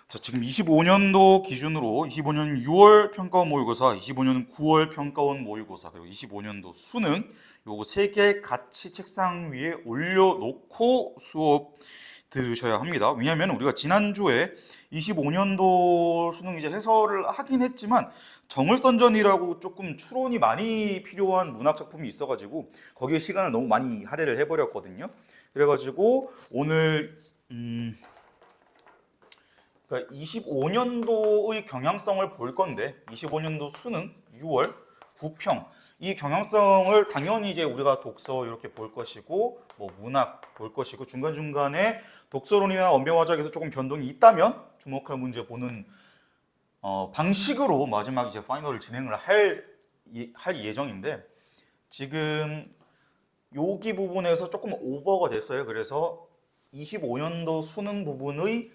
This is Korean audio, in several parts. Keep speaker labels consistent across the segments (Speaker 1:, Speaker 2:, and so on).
Speaker 1: 자, 지금 25년도 기준으로 25년 6월 평가원 모의고사, 25년 9월 평가원 모의고사, 그리고 25년도 수능 요거 세 개 같이 책상 위에 올려놓고 수업 들으셔야 합니다. 왜냐하면 우리가 지난주에 25년도 수능 이제 해설을 하긴 했지만 정을선전이라고 조금 추론이 많이 필요한 문학 작품이 있어가지고 거기에 시간을 너무 많이 할애를 해버렸거든요. 그래가지고 오늘 그러니까 25년도의 경향성을 볼 건데 25년도 수능 6월 9평 이 경향성을 당연히 이제 우리가 독서 이렇게 볼 것이고 뭐 문학 볼 것이고 중간중간에 독서론이나 언변화작에서 조금 변동이 있다면 주목할 문제 보는 방식으로 마지막 이제 파이널을 진행을 할 예정인데 지금 여기 부분에서 조금 오버가 됐어요. 그래서 25년도 수능 부분의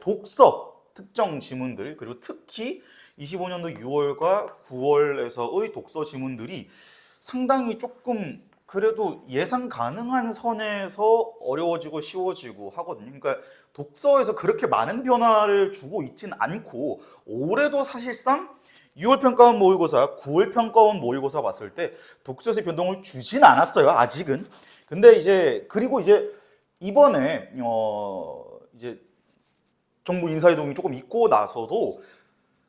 Speaker 1: 독서 특정 지문들 그리고 특히 25년도 6월과 9월에서의 독서 지문들이 상당히 조금 그래도 예상 가능한 선에서 어려워지고 쉬워지고 하거든요. 그러니까 독서에서 그렇게 많은 변화를 주고 있진 않고 올해도 사실상 6월 평가원 모의고사, 9월 평가원 모의고사 봤을 때 독서에서 변동을 주진 않았어요. 아직은. 근데 이제 그리고 이제 이번에 이제 정부 인사이동이 조금 있고 나서도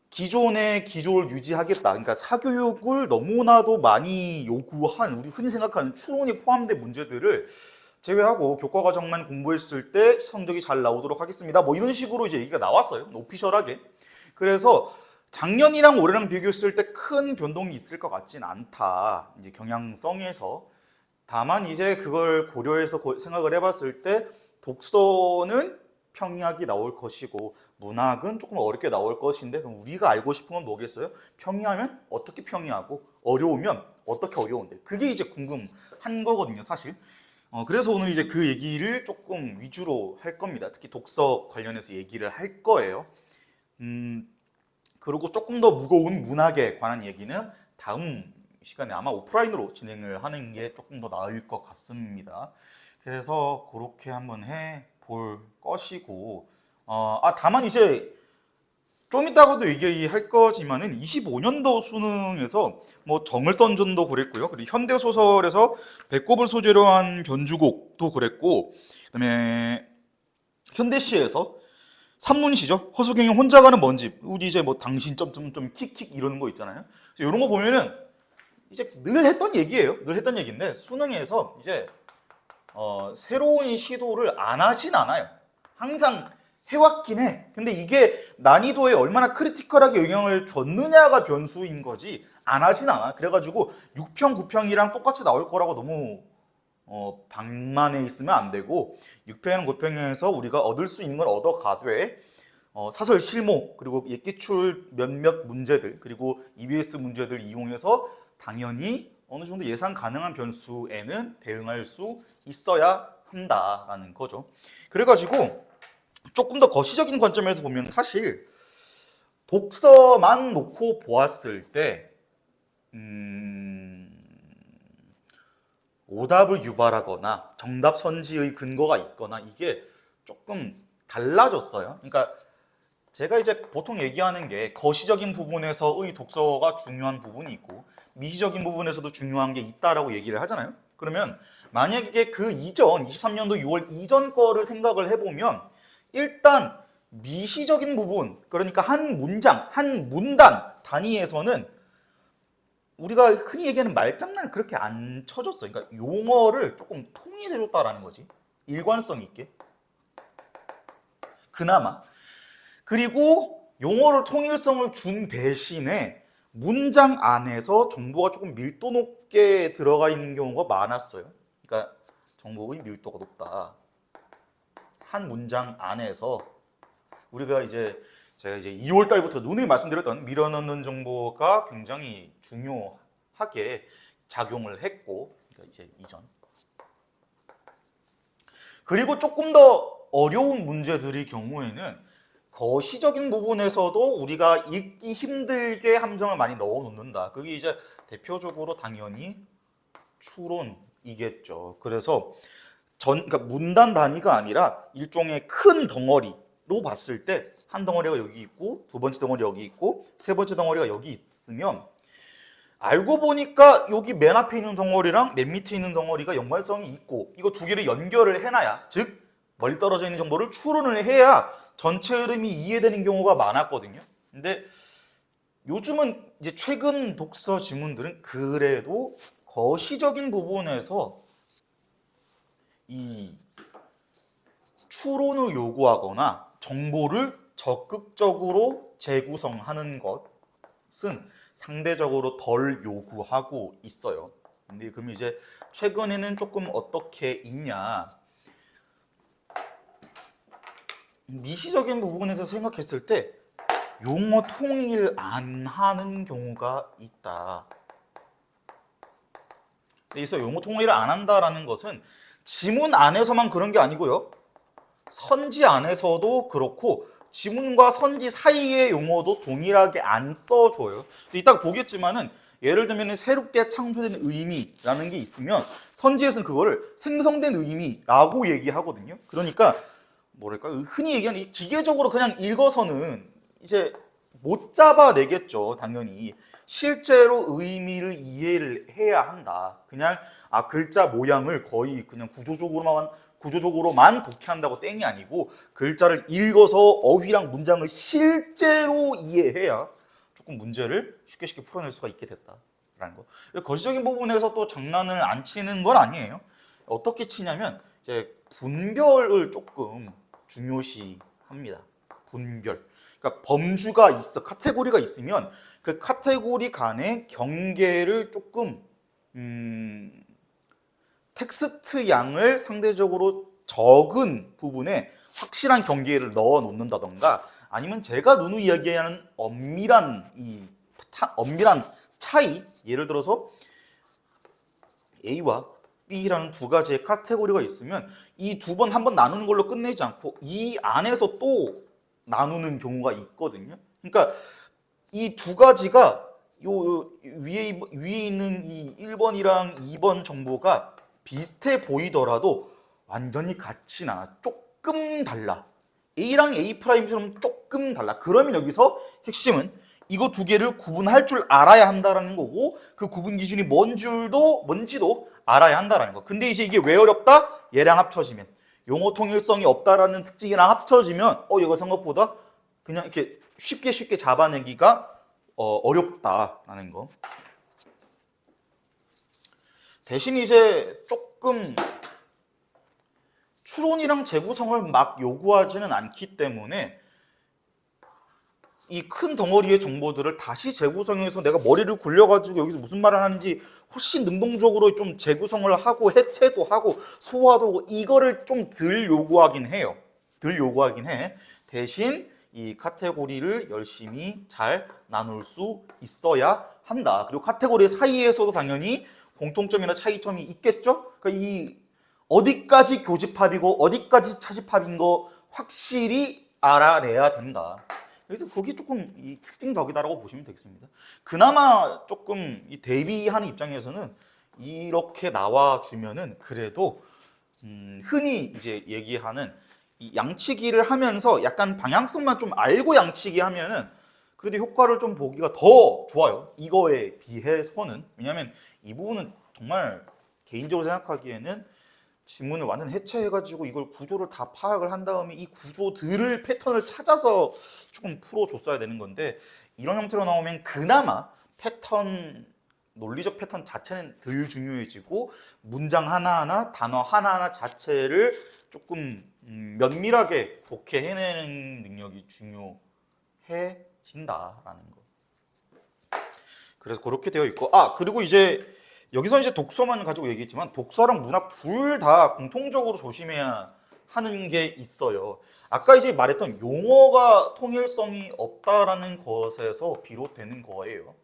Speaker 1: 기존의 기조를 유지하겠다. 그러니까 사교육을 너무나도 많이 요구한 우리 흔히 생각하는 추론이 포함된 문제들을 제외하고 교과 과정만 공부했을 때 성적이 잘 나오도록 하겠습니다. 뭐 이런 식으로 이제 얘기가 나왔어요. 오피셜하게. 그래서 작년이랑 올해랑 비교했을 때 큰 변동이 있을 것 같진 않다. 이제 경향성에서. 다만 이제 그걸 고려해서 생각을 해봤을 때 독서는 평이하게 나올 것이고 문학은 조금 어렵게 나올 것인데 그럼 우리가 알고 싶은 건 뭐겠어요? 평이하면 어떻게 평이하고 어려우면 어떻게 어려운데 그게 이제 궁금한 거거든요, 사실. 그래서 오늘 이제 그 얘기를 조금 위주로 할 겁니다. 특히 독서 관련해서 얘기를 할 거예요. 그리고 조금 더 무거운 문학에 관한 얘기는 다음 시간에 아마 오프라인으로 진행을 하는 게 조금 더 나을 것 같습니다. 그래서 그렇게 한번 해 볼 것이고, 다만 이제 좀 이따가도 얘기할 거지만은 25년도 수능에서 뭐 정을선전도 그랬고요. 그리고 현대소설에서 배꼽을 소재로 한 변주곡도 그랬고, 그다음에 현대시에서 산문시죠. 허수경의 혼자 가는 먼집. 우리 이제 뭐 당신 점점점 킥킥 이러는 거 있잖아요. 이런 거 보면은 이제 늘 했던 얘기예요. 늘 했던 얘기인데 수능에서 이제 새로운 시도를 안 하진 않아요. 항상 해왔긴 해. 근데 이게 난이도에 얼마나 크리티컬하게 영향을 줬느냐가 변수인 거지 안 하진 않아. 그래가지고 6평, 9평이랑 똑같이 나올 거라고 너무 방만해 있으면 안 되고 6평, 9평에서 우리가 얻을 수 있는 걸 얻어가되 사설 실무 그리고 예기출 몇몇 문제들 그리고 EBS 문제들 이용해서 당연히 어느 정도 예상 가능한 변수에는 대응할 수 있어야 한다라는 거죠. 그래가지고 조금 더 거시적인 관점에서 보면 사실 독서만 놓고 보았을 때 오답을 유발하거나 정답 선지의 근거가 있거나 이게 조금 달라졌어요. 그러니까 제가 이제 보통 얘기하는 게 거시적인 부분에서의 독서가 중요한 부분이 있고 미시적인 부분에서도 중요한 게 있다라고 얘기를 하잖아요. 그러면 만약에 그 이전 23년도 6월 이전 거를 생각을 해보면 일단 미시적인 부분 그러니까 한 문장, 한 문단 단위에서는 우리가 흔히 얘기하는 말장난을 그렇게 안 쳐줬어요. 그러니까 용어를 조금 통일해줬다라는 거지. 일관성 있게. 그나마. 그리고 용어를 통일성을 준 대신에 문장 안에서 정보가 조금 밀도 높게 들어가 있는 경우가 많았어요. 그러니까 정보의 밀도가 높다. 한 문장 안에서 우리가 이제 제가 이제 2월 달부터 누누이 말씀드렸던 밀어넣는 정보가 굉장히 중요하게 작용을 했고, 그러니까 이제 이전. 그리고 조금 더 어려운 문제들의 경우에는 거시적인 부분에서도 우리가 읽기 힘들게 함정을 많이 넣어 놓는다. 그게 이제 대표적으로 당연히 추론이겠죠. 그래서 그러니까 문단 단위가 아니라 일종의 큰 덩어리, 봤을 때 한 덩어리가 여기 있고 두 번째 덩어리 여기 있고 세 번째 덩어리가 여기 있으면 알고 보니까 여기 맨 앞에 있는 덩어리랑 맨 밑에 있는 덩어리가 연관성이 있고 이거 두 개를 연결을 해놔야, 즉 멀리 떨어져 있는 정보를 추론을 해야 전체 흐름이 이해되는 경우가 많았거든요. 근데 요즘은 이제 최근 독서 지문들은 그래도 거시적인 부분에서 이 추론을 요구하거나 정보를 적극적으로 재구성하는 것은 상대적으로 덜 요구하고 있어요. 근데 그럼 이제 최근에는 조금 어떻게 있냐? 미시적인 부분에서 생각했을 때 용어 통일 안 하는 경우가 있다. 그래서 용어 통일을 안 한다라는 것은 지문 안에서만 그런 게 아니고요. 선지 안에서도 그렇고 지문과 선지 사이의 용어도 동일하게 안 써줘요. 그래서 이따가 보겠지만은 예를 들면 새롭게 창조된 의미라는 게 있으면 선지에서는 그거를 생성된 의미라고 얘기하거든요. 그러니까 뭐랄까 흔히 얘기하는 이 기계적으로 그냥 읽어서는 이제 못 잡아내겠죠. 당연히 실제로 의미를 이해를 해야 한다. 그냥 글자 모양을 거의 그냥 구조적으로만 독해한다고 땡이 아니고 글자를 읽어서 어휘랑 문장을 실제로 이해해야 조금 문제를 쉽게 풀어낼 수가 있게 됐다라는 거. 거시적인 부분에서 또 장난을 안 치는 건 아니에요. 어떻게 치냐면 이제 분별을 조금 중요시합니다. 분별. 그러니까 범주가 있어, 카테고리가 있으면 그 카테고리 간의 경계를 조금 텍스트 양을 상대적으로 적은 부분에 확실한 경계를 넣어 놓는다던가 아니면 제가 누누이 이야기하는 엄밀한 차이, 예를 들어서 A와 B라는 두 가지의 카테고리가 있으면 이 두 번 한 번 나누는 걸로 끝내지 않고 이 안에서 또 나누는 경우가 있거든요. 그러니까 이 두 가지가 요 위에 있는 이 1번이랑 2번 정보가 비슷해 보이더라도 완전히 같진 않아. 조금 달라. A랑 A'처럼 조금 달라. 그러면 여기서 핵심은 이거 두 개를 구분할 줄 알아야 한다라는 거고 그 구분 기준이 뭔지도 알아야 한다라는 거. 근데 이제 이게 왜 어렵다? 얘랑 합쳐지면 용어 통일성이 없다라는 특징이랑 합쳐지면 이거 생각보다 그냥 이렇게 쉽게 잡아내기가 어렵다라는 거. 대신 이제 조금 추론이랑 재구성을 막 요구하지는 않기 때문에 이 큰 덩어리의 정보들을 다시 재구성해서 내가 머리를 굴려가지고 여기서 무슨 말을 하는지 훨씬 능동적으로 좀 재구성을 하고 해체도 하고 소화도 하고 이거를 좀 덜 요구하긴 해요. 덜 요구하긴 해. 대신 이 카테고리를 열심히 잘 나눌 수 있어야 한다. 그리고 카테고리 사이에서도 당연히 공통점이나 차이점이 있겠죠? 그러니까 이 어디까지 교집합이고 어디까지 차집합인 거 확실히 알아내야 된다. 그래서 그게 조금 이 특징적이다라고 보시면 되겠습니다. 그나마 조금 이 대비하는 입장에서는 이렇게 나와주면은 그래도 흔히 이제 얘기하는 이 양치기를 하면서 약간 방향성만 좀 알고 양치기 하면은 그래도 효과를 좀 보기가 더 좋아요. 이거에 비해서는. 왜냐면 이 부분은 정말 개인적으로 생각하기에는 지문을 완전 해체해가지고 이걸 구조를 다 파악을 한 다음에 이 구조들을 패턴을 찾아서 조금 풀어줬어야 되는 건데 이런 형태로 나오면 그나마 논리적 패턴 자체는 덜 중요해지고 문장 하나하나, 단어 하나하나 자체를 조금 면밀하게 독해해내는 능력이 중요해진다라는 거. 그래서 그렇게 되어 있고 그리고 이제 여기서 이제 독서만 가지고 얘기했지만 독서랑 문학 둘 다 공통적으로 조심해야 하는 게 있어요. 아까 이제 말했던 용어가 통일성이 없다라는 것에서 비롯되는 거예요.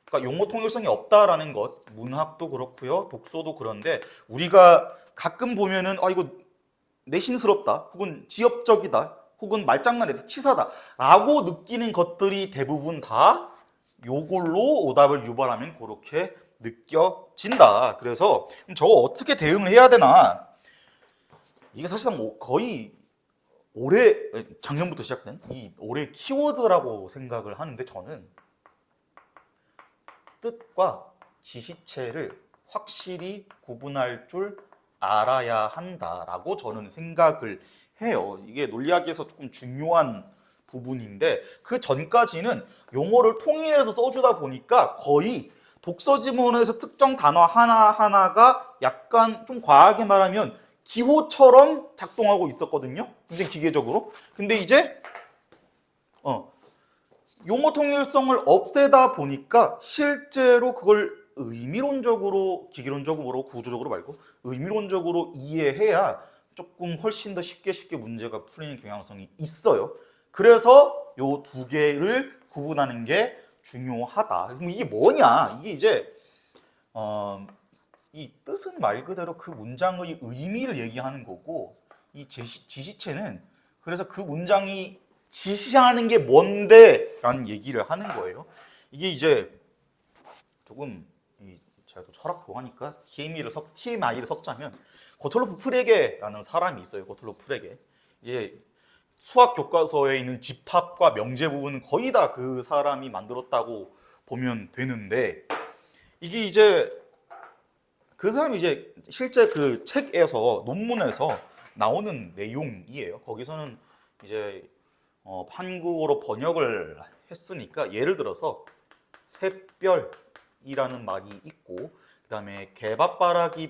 Speaker 1: 그러니까 용어 통일성이 없다라는 것, 문학도 그렇고요, 독서도 그런데 우리가 가끔 보면은 이거 내신스럽다, 혹은 지엽적이다, 혹은 말장난이다, 치사다라고 느끼는 것들이 대부분 다 요걸로 오답을 유발하면 그렇게 느껴진다. 그래서 저거 어떻게 대응을 해야 되나? 이게 사실상 거의 올해 작년부터 시작된 이 올해 키워드라고 생각을 하는데 저는 뜻과 지시체를 확실히 구분할 줄 알아야 한다라고 저는 생각을 해요. 이게 논리학에서 조금 중요한 부분인데 그 전까지는 용어를 통일해서 써주다 보니까 거의 독서 지문에서 특정 단어 하나하나가 약간 좀 과하게 말하면 기호처럼 작동하고 있었거든요. 굉장히 기계적으로. 근데 이제 용어 통일성을 없애다 보니까 실제로 그걸 의미론적으로, 기계론적으로, 구조적으로 말고 의미론적으로 이해해야 조금 훨씬 더 쉽게 문제가 풀리는 경향성이 있어요. 그래서 요 두 개를 구분하는 게 중요하다. 그럼 이게 뭐냐? 이게 이제 이 뜻은 말 그대로 그 문장의 의미를 얘기하는 거고 이 지시체는 그래서 그 문장이 지시하는 게 뭔데? 라는 얘기를 하는 거예요. 이게 이제 조금 제가 또 철학 좋아하니까 TMI를 섞자면 고톨로프 프레게라는 사람이 있어요. 고톨로프 프레게. 이제 수학 교과서에 있는 집합과 명제 부분은 거의 다 그 사람이 만들었다고 보면 되는데 이게 이제 그 사람이 이제 실제 그 책에서 논문에서 나오는 내용이에요. 거기서는 이제 한국어로 번역을 했으니까 예를 들어서 샛별이라는 말이 있고 그 다음에 개밥바라기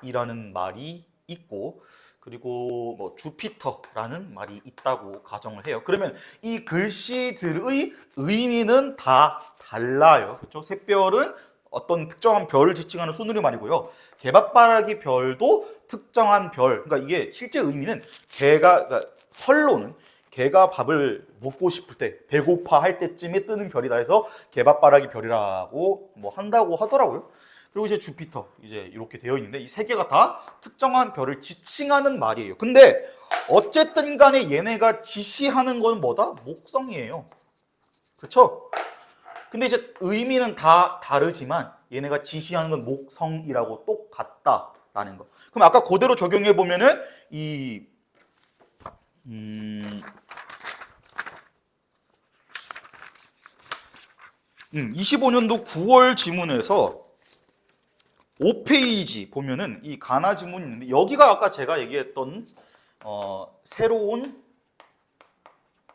Speaker 1: 별이라는 말이 있고 그리고 뭐 주피터라는 말이 있다고 가정을 해요. 그러면 이 글씨들의 의미는 다 달라요. 그렇죠? 샛별은 어떤 특정한 별을 지칭하는 순우리 말이고요. 개밥바라기 별도 특정한 별. 그러니까 이게 실제 의미는 그러니까 설로는 개가 밥을 먹고 싶을 때, 배고파 할 때쯤에 뜨는 별이다 해서 개밥바라기 별이라고 뭐 한다고 하더라고요. 그리고 이제 주피터 이제 이렇게 되어 있는데 이 세 개가 다 특정한 별을 지칭하는 말이에요. 근데 어쨌든 간에 얘네가 지시하는 건 뭐다? 목성이에요. 그렇죠? 근데 이제 의미는 다 다르지만 얘네가 지시하는 건 목성이라고 똑같다라는 거. 그럼 아까 그대로 적용해 보면은 이 25년도 9월 지문에서 5페이지 보면은 이 가나 지문이 있는데 여기가 아까 제가 얘기했던 새로운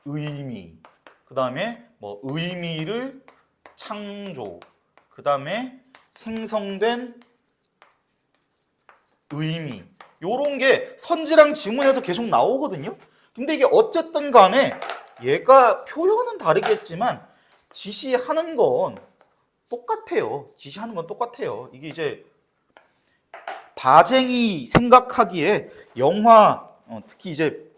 Speaker 1: 의미, 그 다음에 뭐 의미를 창조, 그 다음에 생성된 의미 요런 게 선지랑 지문에서 계속 나오거든요. 근데 이게 어쨌든 간에 얘가 표현은 다르겠지만 지시하는 건 똑같아요. 지시하는 건 똑같아요. 이게 이제 바쟁이 생각하기에 영화 특히 이제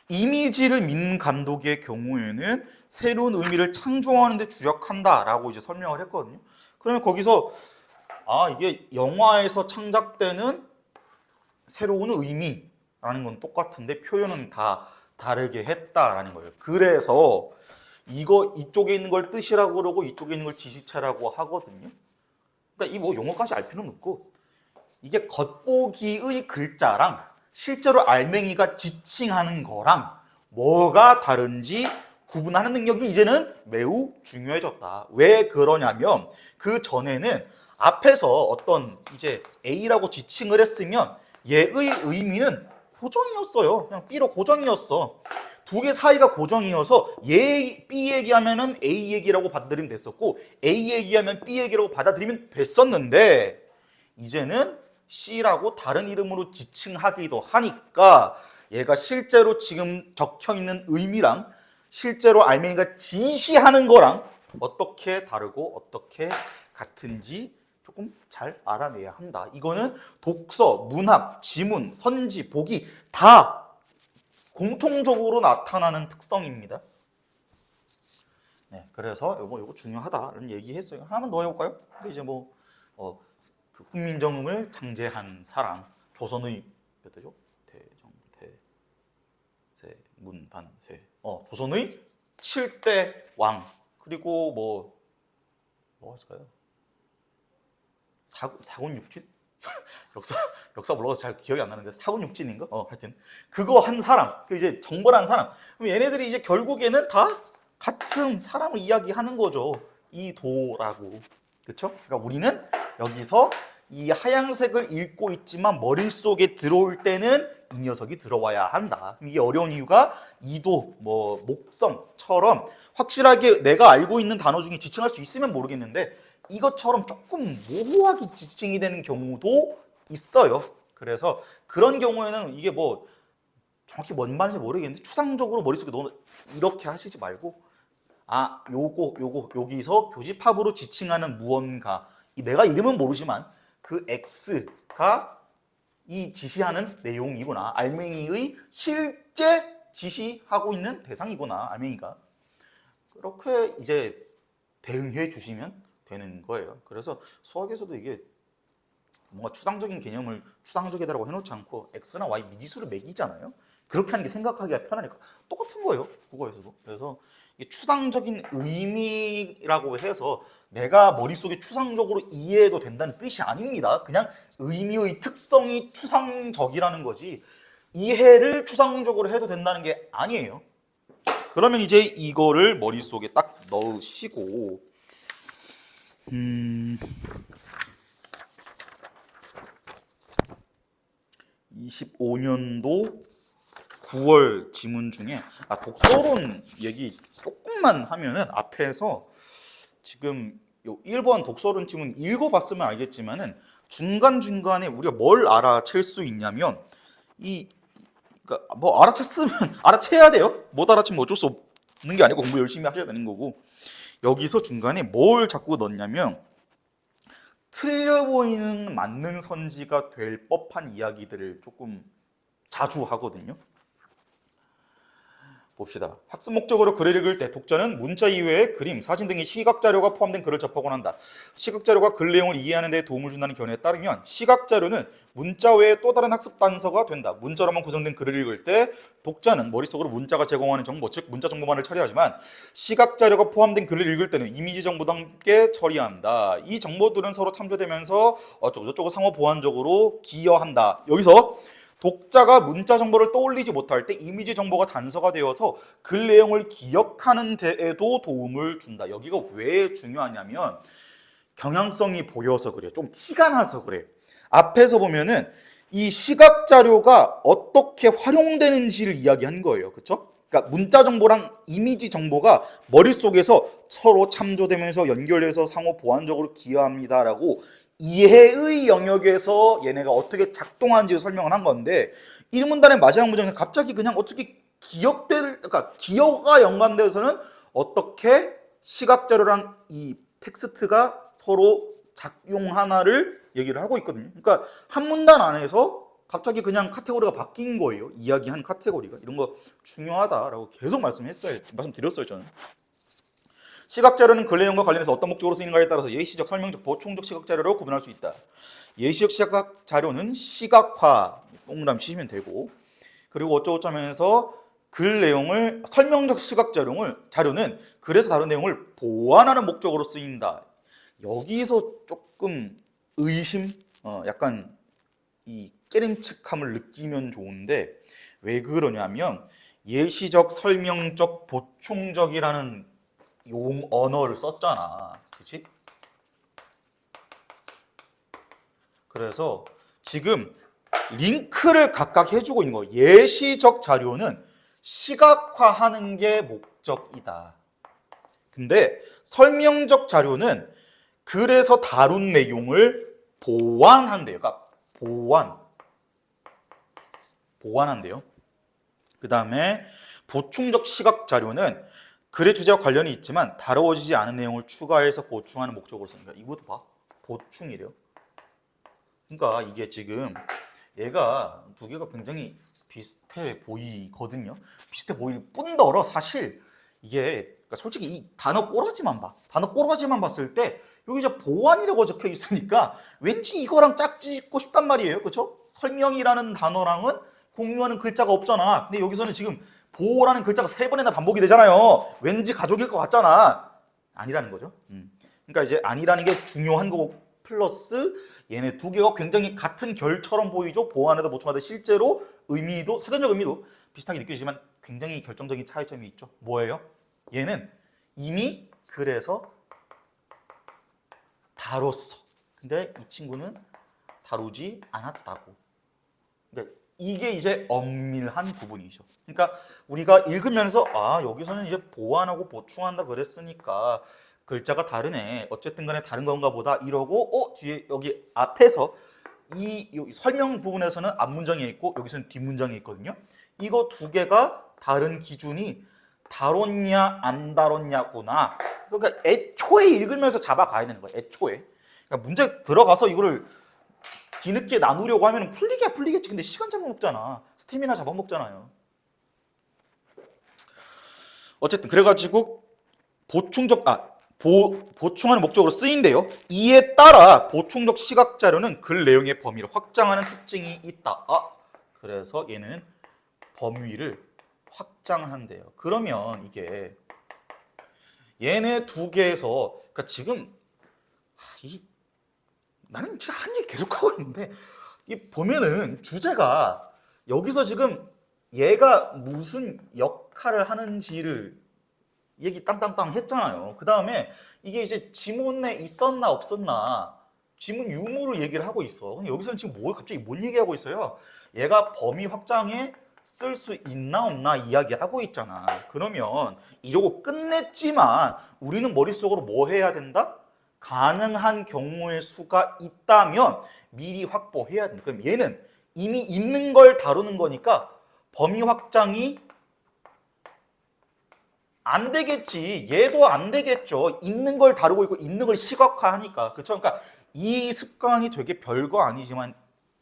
Speaker 1: 이미지를 민 감독의 경우에는 새로운 의미를 창조하는 데 주력한다라고 이제 설명을 했거든요. 그러면 거기서 이게 영화에서 창작되는 새로운 의미라는 건 똑같은데 표현은 다 다르게 했다라는 거예요. 그래서 이쪽에 있는 걸 뜻이라고 그러고 이쪽에 있는 걸 지시체라고 하거든요. 그러니까 이 뭐 용어까지 알 필요는 없고 이게 겉보기의 글자랑 실제로 알맹이가 지칭하는 거랑 뭐가 다른지 구분하는 능력이 이제는 매우 중요해졌다. 왜 그러냐면 그 전에는 앞에서 어떤 이제 A라고 지칭을 했으면 얘의 의미는 고정이었어요. 그냥 B로 고정이었어. 두 개 사이가 고정이어서 B 얘기하면은 A 얘기라고 받아들이면 됐었고 A 얘기하면 B 얘기라고 받아들이면 됐었는데 이제는 C라고 다른 이름으로 지칭하기도 하니까 얘가 실제로 지금 적혀 있는 의미랑 실제로 알맹이가 지시하는 거랑 어떻게 다르고 어떻게 같은지 조금 잘 알아내야 한다. 이거는 독서, 문학, 지문, 선지, 보기 다 공통적으로 나타나는 특성입니다. 네, 그래서 요거 중요하다는 얘기했어요. 하나만 더 해볼까요? 근데 이제 그 훈민정음을 창제한 사람 조선의 몇 대죠? 대정대세문단세 조선의 7대 왕 그리고 뭐가 있을까요? 사군육진? 역사 몰라서 잘 기억이 안 나는데 사군육진인가? 하여튼 그거 한 사람, 그 이제 정벌한 사람. 그럼 얘네들이 이제 결국에는 다 같은 사람을 이야기하는 거죠. 이도라고. 그렇죠? 그러니까 우리는 여기서 이 하얀색을 읽고 있지만 머릿속에 들어올 때는 이 녀석이 들어와야 한다. 이게 어려운 이유가 이도, 뭐 목성처럼 확실하게 내가 알고 있는 단어 중에 지칭할 수 있으면 모르겠는데 이것처럼 조금 모호하게 지칭이 되는 경우도 있어요. 그래서 그런 경우에는 이게 뭐 정확히 뭔 말인지 모르겠는데 추상적으로 머릿속에 넣어 이렇게 하시지 말고 요거 여기서 교집합으로 지칭하는 무언가, 내가 이름은 모르지만 그 X가 이 지시하는 내용이구나. 알맹이의 실제 지시하고 있는 대상이구나. 알맹이가. 그렇게 이제 대응해 주시면 되는 거예요. 그래서 수학에서도 이게 뭔가 추상적인 개념을 추상적이다라고 해놓지 않고 X나 Y 미지수를 매기잖아요. 그렇게 하는 게 생각하기가 편하니까 똑같은 거예요. 국어에서도. 그래서 이게 추상적인 의미라고 해서 내가 머릿속에 추상적으로 이해해도 된다는 뜻이 아닙니다. 그냥 의미의 특성이 추상적이라는 거지 이해를 추상적으로 해도 된다는 게 아니에요. 그러면 이제 이거를 머릿속에 딱 넣으시고 25년도 9월 지문 중에 독서론 얘기 조금만 하면은 앞에서 지금 요 1번 독서론 지문 읽어봤으면 알겠지만은 중간중간에 우리가 뭘 알아챌 수 있냐면 그러니까 뭐 알아챘으면 알아채야 돼요. 못 알아채면 어쩔 수 없는 게 아니고 공부 열심히 하셔야 되는 거고, 여기서 중간에 뭘 자꾸 넣냐면 틀려 보이는 만능 선지가 될 법한 이야기들을 조금 자주 하거든요. 봅시다. 학습 목적으로 글을 읽을 때 독자는 문자 이외에 그림, 사진 등의 시각 자료가 포함된 글을 접하곤 한다. 시각 자료가 글 내용을 이해하는 데 도움을 준다는 견해에 따르면 시각 자료는 문자 외에 또 다른 학습 단서가 된다. 문자로만 구성된 글을 읽을 때 독자는 머릿속으로 문자가 제공하는 정보, 즉 문자 정보만을 처리하지만 시각 자료가 포함된 글을 읽을 때는 이미지 정보도 함께 처리한다. 이 정보들은 서로 참조되면서 어쩌고저쩌고 상호 보완적으로 기여한다. 여기서 독자가 문자 정보를 떠올리지 못할 때 이미지 정보가 단서가 되어서 글 내용을 기억하는 데에도 도움을 준다. 여기가 왜 중요하냐면 경향성이 보여서 그래. 좀 티가 나서 그래. 앞에서 보면은 이 시각 자료가 어떻게 활용되는지를 이야기한 거예요. 그렇죠? 그러니까 문자 정보랑 이미지 정보가 머릿속에서 서로 참조되면서 연결해서 상호 보완적으로 기여합니다라고 이해의 영역에서 얘네가 어떻게 작동하는지 설명을 한 건데, 1문단의 마지막 문장에서 갑자기 그냥 어떻게 그러니까 기여가 연관되어서는 어떻게 시각자료랑 이 텍스트가 서로 작용하나를 얘기를 하고 있거든요. 그러니까 한 문단 안에서 갑자기 그냥 카테고리가 바뀐 거예요. 이야기한 카테고리가. 이런 거 중요하다라고 계속 말씀드렸어요, 저는. 시각자료는 글 내용과 관련해서 어떤 목적으로 쓰이는가에 따라서 예시적, 설명적, 보충적 시각자료로 구분할 수 있다. 예시적 시각자료는 시각화, 동그라미 치시면 되고, 그리고 어쩌고저쩌면서 글 내용을, 설명적 시각자료는 글에서 다룬 내용을 보완하는 목적으로 쓰인다. 여기서 조금 의심, 약간 이 깨림칙함을 느끼면 좋은데, 왜 그러냐면 예시적, 설명적, 보충적이라는 언어를 썼잖아. 그치? 그래서 지금 링크를 각각 해주고 있는 거. 예시적 자료는 시각화하는 게 목적이다. 근데 설명적 자료는 글에서 다룬 내용을 보완한대요. 그러니까 보완한대요. 그 다음에 보충적 시각 자료는 글의 주제와 관련이 있지만 다뤄지지 않은 내용을 추가해서 보충하는 목적으로 쓰니까 이것도 봐. 보충이래요. 그러니까 이게 지금 얘가 두 개가 굉장히 비슷해 보이거든요. 비슷해 보일 뿐더러 사실 이게 그러니까 솔직히 이 단어 꼬라지만 봤을 때 여기 이제 보완이라고 적혀 있으니까 왠지 이거랑 짝지 짓고 싶단 말이에요. 그렇죠? 설명이라는 단어랑은 공유하는 글자가 없잖아. 근데 여기서는 지금 보라는 글자가 3번이나 반복이 되잖아요. 왠지 가족일 것 같잖아. 아니라는 거죠. 그러니까 이제 아니라는 게 중요한 거고 플러스 얘네 두 개가 굉장히 같은 결처럼 보이죠. 보완에도 보충하되 실제로 의미도 사전적 의미도 비슷하게 느껴지지만 굉장히 결정적인 차이점이 있죠. 뭐예요? 얘는 이미 그래서 다뤘어. 근데 이 친구는 다루지 않았다고. 그러니까 이게 이제 엄밀한 구분이죠. 그러니까 우리가 읽으면서 아 여기서는 이제 보완하고 보충한다 그랬으니까 글자가 다르네. 어쨌든 간에 다른 건가 보다 이러고 뒤에 여기 앞에서 이 설명 부분에서는 앞문장에 있고 여기서는 뒷문장에 있거든요. 이거 두 개가 다른 기준이 다뤘냐 안 다뤘냐구나. 그러니까 애초에 읽으면서 잡아가야 되는 거예요. 애초에. 그러니까 문제 들어가서 이거를 뒤늦게 나누려고 하면 풀리기야 풀리겠지. 근데 시간 잡아먹잖아. 스태미나 잡아먹잖아요. 어쨌든 그래가지고 보충하는 목적으로 쓰인대요. 이에 따라 보충적 시각 자료는 글 내용의 범위를 확장하는 특징이 있다. 그래서 얘는 범위를 확장한대요. 그러면 이게 얘네 두 개에서 그러니까 지금 나는 진짜 한 얘기 계속하고 있는데 이 보면은 주제가 여기서 지금 얘가 무슨 역할을 하는지를 얘기 땅땅땅 했잖아요. 그 다음에 이게 이제 지문에 있었나 없었나 지문 유무를 얘기를 하고 있어. 근데 여기서는 지금 갑자기 뭔 얘기하고 있어요? 얘가 범위 확장에 쓸 수 있나 없나 이야기하고 있잖아. 그러면 이러고 끝냈지만 우리는 머릿속으로 뭐 해야 된다? 가능한 경우의 수가 있다면 미리 확보해야 된다. 그럼 얘는 이미 있는 걸 다루는 거니까 범위 확장이 안 되겠지. 얘도 안 되겠죠. 있는 걸 다루고 있고 있는 걸 시각화하니까. 그렇죠? 그러니까 이 습관이 되게 별거 아니지만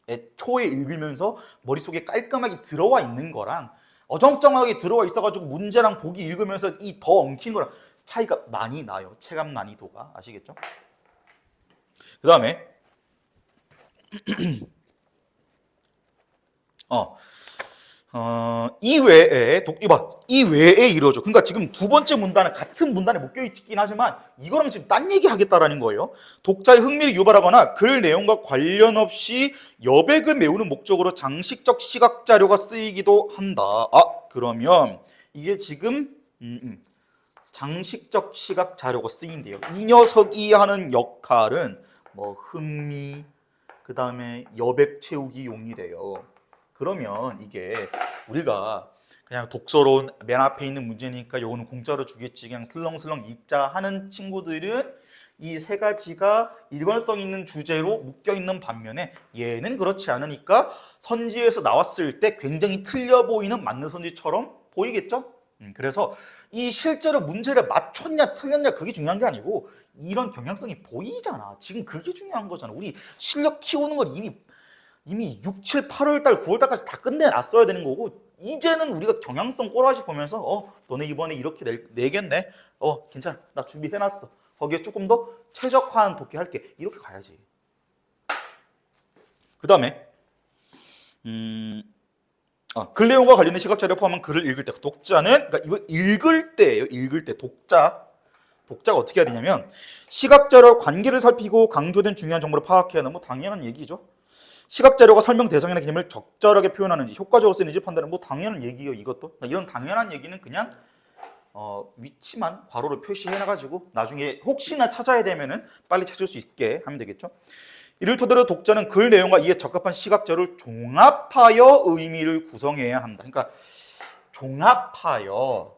Speaker 1: 애초에 읽으면서 머릿속에 깔끔하게 들어와 있는 거랑 어정쩡하게 들어와 있어가지고 문제랑 보기 읽으면서 이 더 엉킨 거랑 차이가 많이 나요. 체감 난이도가. 아시겠죠? 그 다음에 이 외에 이러죠. 그러니까 지금 두 번째 문단은 같은 문단에 묶여 있긴 하지만 이거랑 지금 딴 얘기 하겠다라는 거예요. 독자의 흥미를 유발하거나 글 내용과 관련 없이 여백을 메우는 목적으로 장식적 시각 자료가 쓰이기도 한다. 그러면 이게 지금 장식적 시각 자료가 쓰인대요. 이 녀석이 하는 역할은 뭐 흥미, 그 다음에 여백 채우기 용이래요. 그러면 이게 우리가 그냥 독서로 맨 앞에 있는 문제니까 요거는 공짜로 주겠지 그냥 슬렁슬렁 읽자 하는 친구들은 이 세 가지가 일관성 있는 주제로 묶여 있는 반면에 얘는 그렇지 않으니까 선지에서 나왔을 때 굉장히 틀려 보이는 맞는 선지처럼 보이겠죠? 그래서 이 실제로 문제를 맞췄냐 틀렸냐 그게 중요한 게 아니고 이런 경향성이 보이잖아. 지금 그게 중요한 거잖아. 우리 실력 키우는 건 이미 6, 7, 8월 달, 9월 달까지 다 끝내놨어야 되는 거고 이제는 우리가 경향성 꼬라지 보면서 너네 이번에 이렇게 내겠네. 괜찮아. 나 준비해놨어. 거기에 조금 더 최적화한 독해할게. 이렇게 가야지. 그 다음에 글 내용과 관련된 시각 자료 포함한 글을 읽을 때 독자는 그러니까 이거 읽을 때예요. 읽을 때 독자가 어떻게 해야 되냐면 시각 자료 관계를 살피고 강조된 중요한 정보를 파악해야 하는 뭐 당연한 얘기죠. 시각 자료가 설명 대상이나 개념을 적절하게 표현하는지 효과적으로 쓰는지 판단은 뭐 당연한 얘기예요. 이것도 이런 당연한 얘기는 그냥 위치만 괄호로 표시해놔가지고 나중에 혹시나 찾아야 되면은 빨리 찾을 수 있게 하면 되겠죠. 이를 토대로 독자는 글 내용과 이에 적합한 시각 자료를 종합하여 의미를 구성해야 한다. 그러니까 종합하여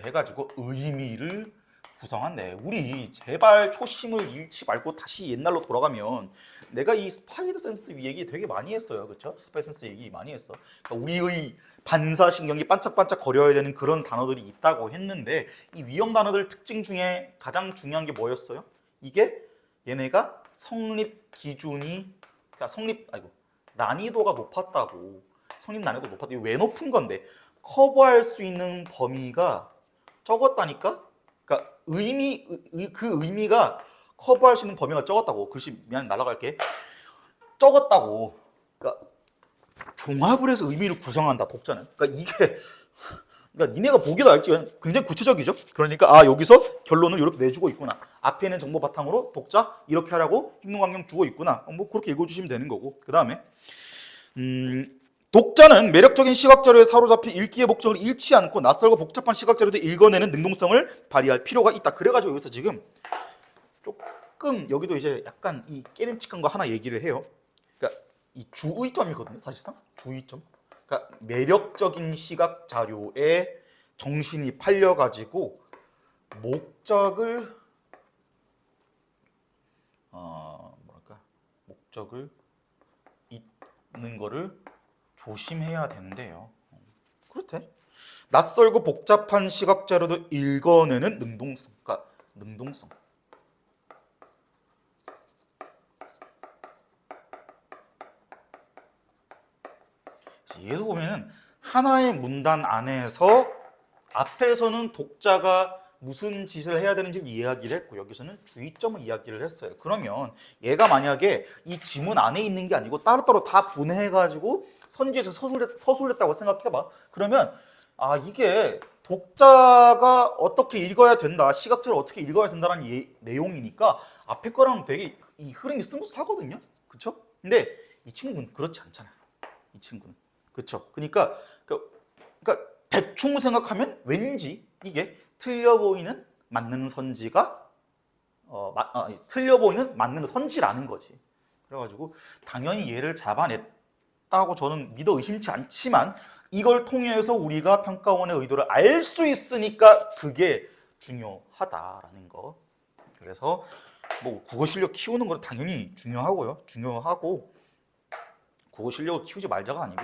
Speaker 1: 해가지고 의미를 구성한데 우리 제발 초심을 잃지 말고 다시 옛날로 돌아가면 내가 이 스파이더 센스 얘기 되게 많이 했어요. 그렇죠? 스파이더 센스 얘기 많이 했어. 그러니까 우리의 반사신경이 반짝반짝 거려야 되는 그런 단어들이 있다고 했는데 이 위험 단어들 특징 중에 가장 중요한 게 뭐였어요? 이게 얘네가 성립 기준이 그러니까 난이도가 높았다고. 성립 난이도 높았다. 이게 왜 높은 건데 커버할 수 있는 범위가 적었다니까? 그러니까 그 의미가 커버할 수 있는 범위가 적었다고. 글씨 미안 날아갈게. 적었다고. 그러니까 종합을 해서 의미를 구성한다 독자는. 그러니까 이게 그러니까 니네가 보기도 알지 굉장히 구체적이죠. 그러니까 아 여기서 결론을 이렇게 내주고 있구나. 앞에 있는 정보 바탕으로 독자 이렇게 하라고 행동강령 주고 있구나. 뭐 그렇게 읽어주시면 되는 거고. 그 다음에 독자는 매력적인 시각자료에 사로잡혀 읽기의 목적을 잃지 않고 낯설고 복잡한 시각자료도 읽어내는 능동성을 발휘할 필요가 있다. 그래가지고 여기서 지금 조금 여기도 이제 약간 이 깨름칙한 거 하나 얘기를 해요. 그러니까 이 주의점이거든요, 사실상 주의점. 그러니까 매력적인 시각 자료에 정신이 팔려가지고 목적을 목적을 잊는 거를 조심해야 된대요. 그렇대. 낯설고 복잡한 시각 자료도 읽어내는 능동성. 그러니까 능동성. 얘도 보면은 하나의 문단 안에서 앞에서는 독자가 무슨 짓을 해야 되는지 이야기를 했고 여기서는 주의점을 이야기를 했어요. 그러면 얘가 만약에 이 지문 안에 있는 게 아니고 따로따로 다 분해해가지고 선지에서 서술했다고 생각해봐. 그러면 아 이게 독자가 어떻게 읽어야 된다, 시각자를 어떻게 읽어야 된다는 내용이니까 앞에 거랑 되게 이 흐름이 스무스하거든요. 그쵸? 근데 이 친구는 그렇지 않잖아요. 이 친구는. 그쵸? 그러니까 대충 생각하면 왠지 이게 틀려 보이는 맞는 선지가 틀려 보이는 맞는 선지라는 거지. 그래가지고 당연히 얘를 잡아냈다고 저는 믿어 의심치 않지만 이걸 통해서 우리가 평가원의 의도를 알 수 있으니까 그게 중요하다라는 거. 그래서 뭐 국어 실력 키우는 건 당연히 중요하고요. 중요하고 국어 실력을 키우지 말자가 아니고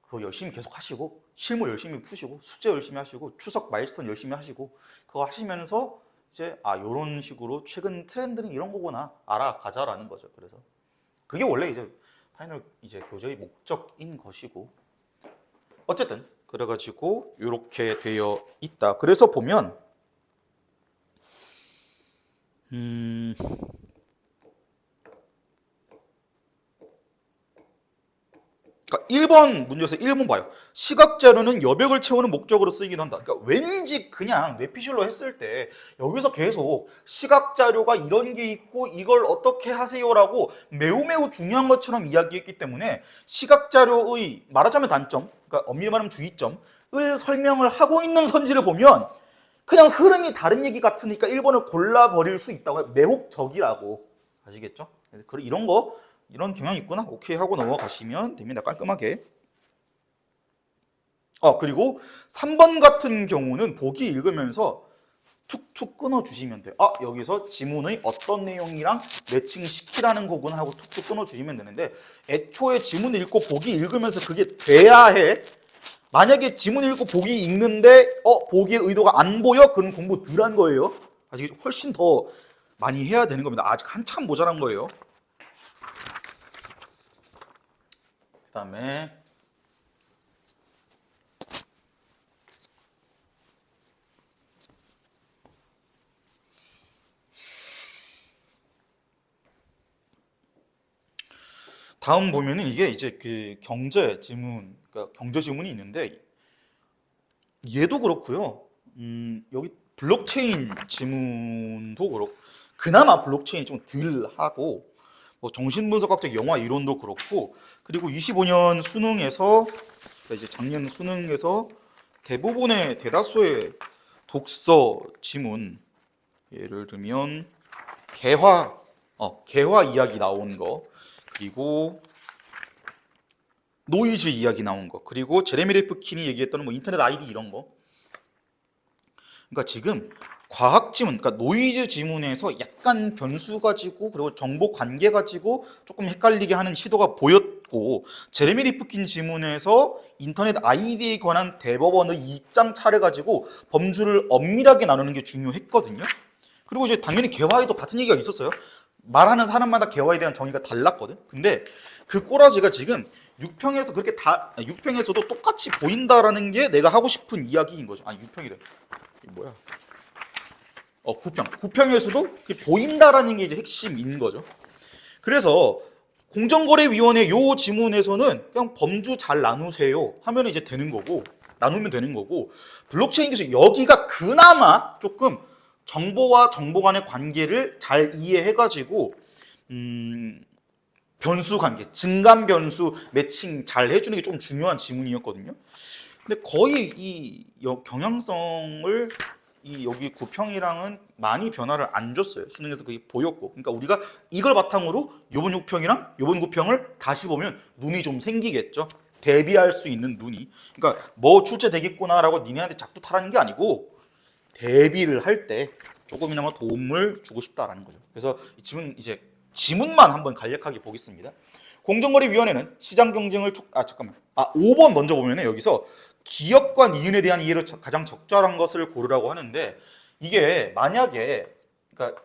Speaker 1: 그거 열심히 계속 하시고 실무 열심히 푸시고 숙제 열심히 하시고 추석 마일스톤 열심히 하시고 그거 하시면서 이제 아 요런 식으로 최근 트렌드는 이런 거구나 알아가자라는 거죠. 그래서 그게 원래 이제 파이널 이제 교재의 목적인 것이고 어쨌든 그래가지고 이렇게 되어 있다. 그래서 보면 그러니까 1번 문제에서 1번 봐요. 시각자료는 여백을 채우는 목적으로 쓰이기도 한다. 그러니까 왠지 그냥 뇌피셜로 했을 때 여기서 계속 시각자료가 이런 게 있고 이걸 어떻게 하세요라고 매우 중요한 것처럼 이야기했기 때문에 시각자료의 말하자면 단점, 그러니까 엄밀히 말하면 주의점을 설명을 하고 있는 선지를 보면 그냥 흐름이 다른 얘기 같으니까 1번을 골라버릴 수 있다고. 매혹적이라고. 아시겠죠? 이런 거 이런 경향이 있구나. 오케이 하고 넘어가시면 됩니다. 깔끔하게. 그리고 3번 같은 경우는 보기 읽으면서 툭툭 끊어주시면 돼요. 여기서 지문의 어떤 내용이랑 매칭시키라는 거구나 하고 툭툭 끊어주시면 되는데 애초에 지문 읽고 보기 읽으면서 그게 돼야 해. 만약에 지문 읽고 보기 읽는데 보기의 의도가 안 보여? 그럼 공부 덜 한 거예요. 아직 훨씬 더 많이 해야 되는 겁니다. 아직 한참 모자란 거예요. 그 다음에 다음 보면은 이게 이제 그 경제 지문, 그러니까 경제 지문이 있는데 얘도 그렇고요. 여기 블록체인 지문도 그렇고 그나마 블록체인이 좀 덜 하고 뭐 정신분석학적 영화 이론도 그렇고 그리고 25년 수능에서 그러니까 이제 작년 수능에서 대부분의 대다수의 독서 지문 예를 들면 개화 이야기 나온 거 그리고 노이즈 이야기 나온 거 그리고 제레미 레프킨이 얘기했던 뭐 인터넷 아이디 이런 거. 그러니까 지금 과학 지문, 그러니까 노이즈 지문에서 약간 변수 가지고 그리고 정보 관계 가지고 조금 헷갈리게 하는 시도가 보였고 제레미 리프킨 지문에서 인터넷 아이디에 관한 대법원의 입장 차를 가지고 범주를 엄밀하게 나누는 게 중요했거든요. 그리고 이제 당연히 개화에도 같은 얘기가 있었어요. 말하는 사람마다 개화에 대한 정의가 달랐거든. 근데 그 꼬라지가 지금 6평에서 그렇게 6평에서도 똑같이 보인다라는 게 내가 하고 싶은 이야기인 거죠. 6평이래. 이게 뭐야? 9평에서도 그게 보인다라는 게 이제 핵심인 거죠. 그래서 공정거래위원회 요 지문에서는 그냥 범주 잘 나누세요 하면 이제 되는 거고 나누면 되는 거고, 블록체인 기술 여기가 그나마 조금 정보와 정보 간의 관계를 잘 이해해가지고 변수 관계, 증감 변수 매칭 잘 해주는 게 좀 중요한 지문이었거든요. 근데 거의 이 경향성을 이 여기 구평이랑은 많이 변화를 안 줬어요. 수능에서 그게 보였고, 그러니까 우리가 이걸 바탕으로 요번 6평이랑 요번 9평을 다시 보면 눈이 좀 생기겠죠. 대비할 수 있는 눈이. 그러니까 뭐 출제되겠구나라고 니네한테 작두 타라는 게 아니고 대비를 할 때 조금이나마 도움을 주고 싶다라는 거죠. 그래서 이 지문만 한번 간략하게 보겠습니다. 공정거래위원회는 시장 경쟁을 5번 먼저 보면은 여기서 기업과 니은에 대한 이해로 가장 적절한 것을 고르라고 하는데, 이게 만약에 그러니까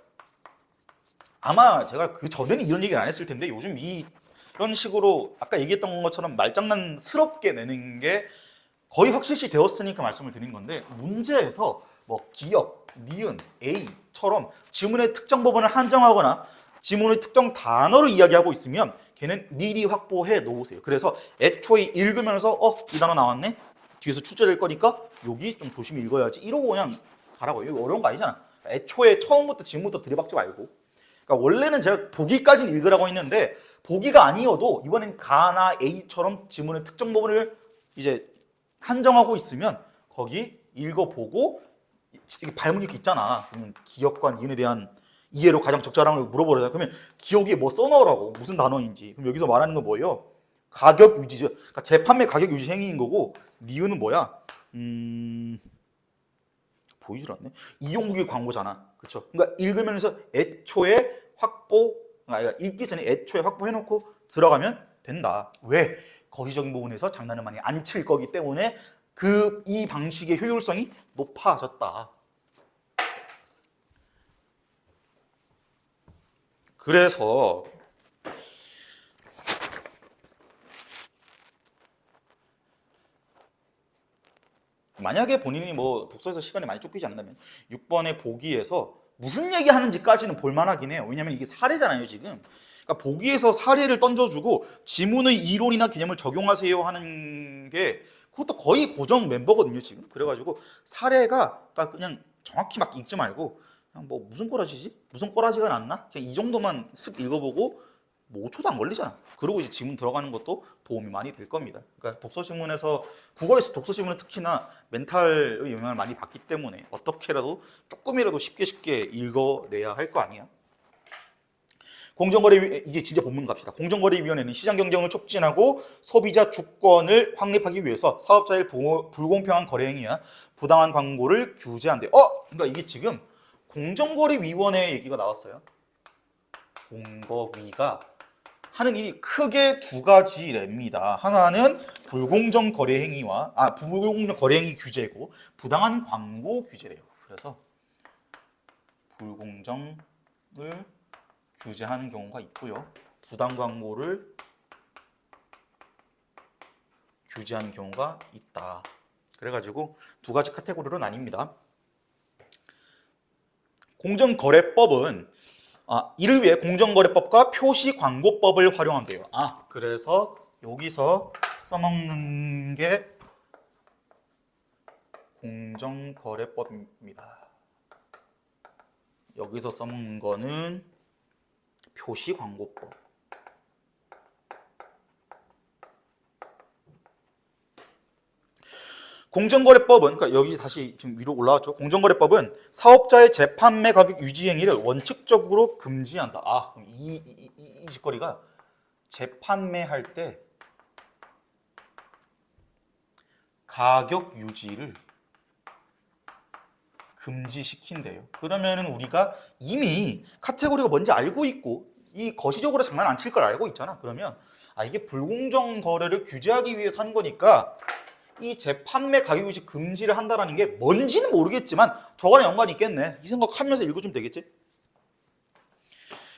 Speaker 1: 아마 제가 그 전에는 이런 얘기를 안 했을 텐데 요즘 이런 식으로 아까 얘기했던 것처럼 말장난스럽게 내는 게 거의 확실시 되었으니까 말씀을 드린 건데, 문제에서 뭐 기업, 니은, A처럼 지문의 특정 부분을 한정하거나 지문의 특정 단어를 이야기하고 있으면 걔는 미리 확보해 놓으세요. 그래서 애초에 읽으면서 이 단어 나왔네? 뒤에서 출제될 거니까 여기 좀 조심히 읽어야지 이러고 그냥 가라고. 이거 어려운 거 아니잖아. 애초에 처음부터 지금부터 들이박지 말고. 그러니까 원래는 제가 보기까지는 읽으라고 했는데 보기가 아니어도 이번엔 가나 A처럼 지문의 특정 부분을 이제 한정하고 있으면 거기 읽어보고, 이게 발문이 이렇게 있잖아. 그러면 기억과 니은에 대한 이해로 가장 적절한 걸 물어보려다. 그러면 기억에 뭐 써넣으라고, 무슨 단어인지. 그럼 여기서 말하는 건 뭐예요? 가격 유지죠. 그러니까 재판매 가격 유지 행위인 거고, 니은은 뭐야? 보이질 않네. 이용국의 광고잖아. 그렇죠? 그러니까 읽으면서 애초에 그러니까 읽기 전에 애초에 확보해놓고 들어가면 된다. 왜? 거시적인 부분에서 장난을 많이 안 칠 거기 때문에 이 방식의 효율성이 높아졌다. 그래서 만약에 본인이 뭐 독서에서 시간이 많이 쫓기지 않는다면 6번의 보기에서 무슨 얘기 하는지까지는 볼만하긴 해요. 왜냐면 이게 사례잖아요, 지금. 그러니까 보기에서 사례를 던져주고 지문의 이론이나 개념을 적용하세요 하는 게 그것도 거의 고정 멤버거든요, 지금. 그래가지고 사례가 그냥 정확히 막 읽지 말고 그냥 뭐 무슨 꼬라지지? 무슨 꼬라지가 났나? 그냥 이 정도만 쓱 읽어보고 뭐 5초도 안 걸리잖아. 그리고 이제 지문 들어가는 것도 도움이 많이 될 겁니다. 그러니까 독서지문에서, 국어에서 독서지문은 특히나 멘탈의 영향을 많이 받기 때문에 어떻게라도 조금이라도 쉽게 읽어내야 할 거 아니야. 이제 진짜 본문 갑시다. 공정거래위원회는 시장 경쟁을 촉진하고 소비자 주권을 확립하기 위해서 사업자의 불공평한 거래 행위야 부당한 광고를 규제한대. 그러니까 이게 지금 공정거래위원회 얘기가 나왔어요. 공거위가 하는 일이 크게 두 가지랍니다. 하나는 불공정 거래 행위와 불공정 거래 행위 규제고, 부당한 광고 규제래요. 그래서 불공정을 규제하는 경우가 있고요, 부당 광고를 규제하는 경우가 있다. 그래가지고 두 가지 카테고리로 나뉩니다. 공정거래법은 이를 위해 공정거래법과 표시광고법을 활용한대요. 그래서 여기서 써먹는 게 공정거래법입니다. 여기서 써먹는 거는 표시광고법. 공정거래법은, 그러니까 여기 다시 지금 위로 올라왔죠. 공정거래법은 사업자의 재판매 가격 유지 행위를 원칙적으로 금지한다. 그럼 이 짓거리가 재판매할 때 가격 유지를 금지시킨대요. 그러면은 우리가 이미 카테고리가 뭔지 알고 있고 이 거시적으로 장난 안 칠 걸 알고 있잖아. 그러면 이게 불공정 거래를 규제하기 위해서 한 거니까 이 재판매 가격 유지 금지를 한다는 게 뭔지는 모르겠지만 저거랑 연관이 있겠네, 이 생각하면서 읽어주면 되겠지.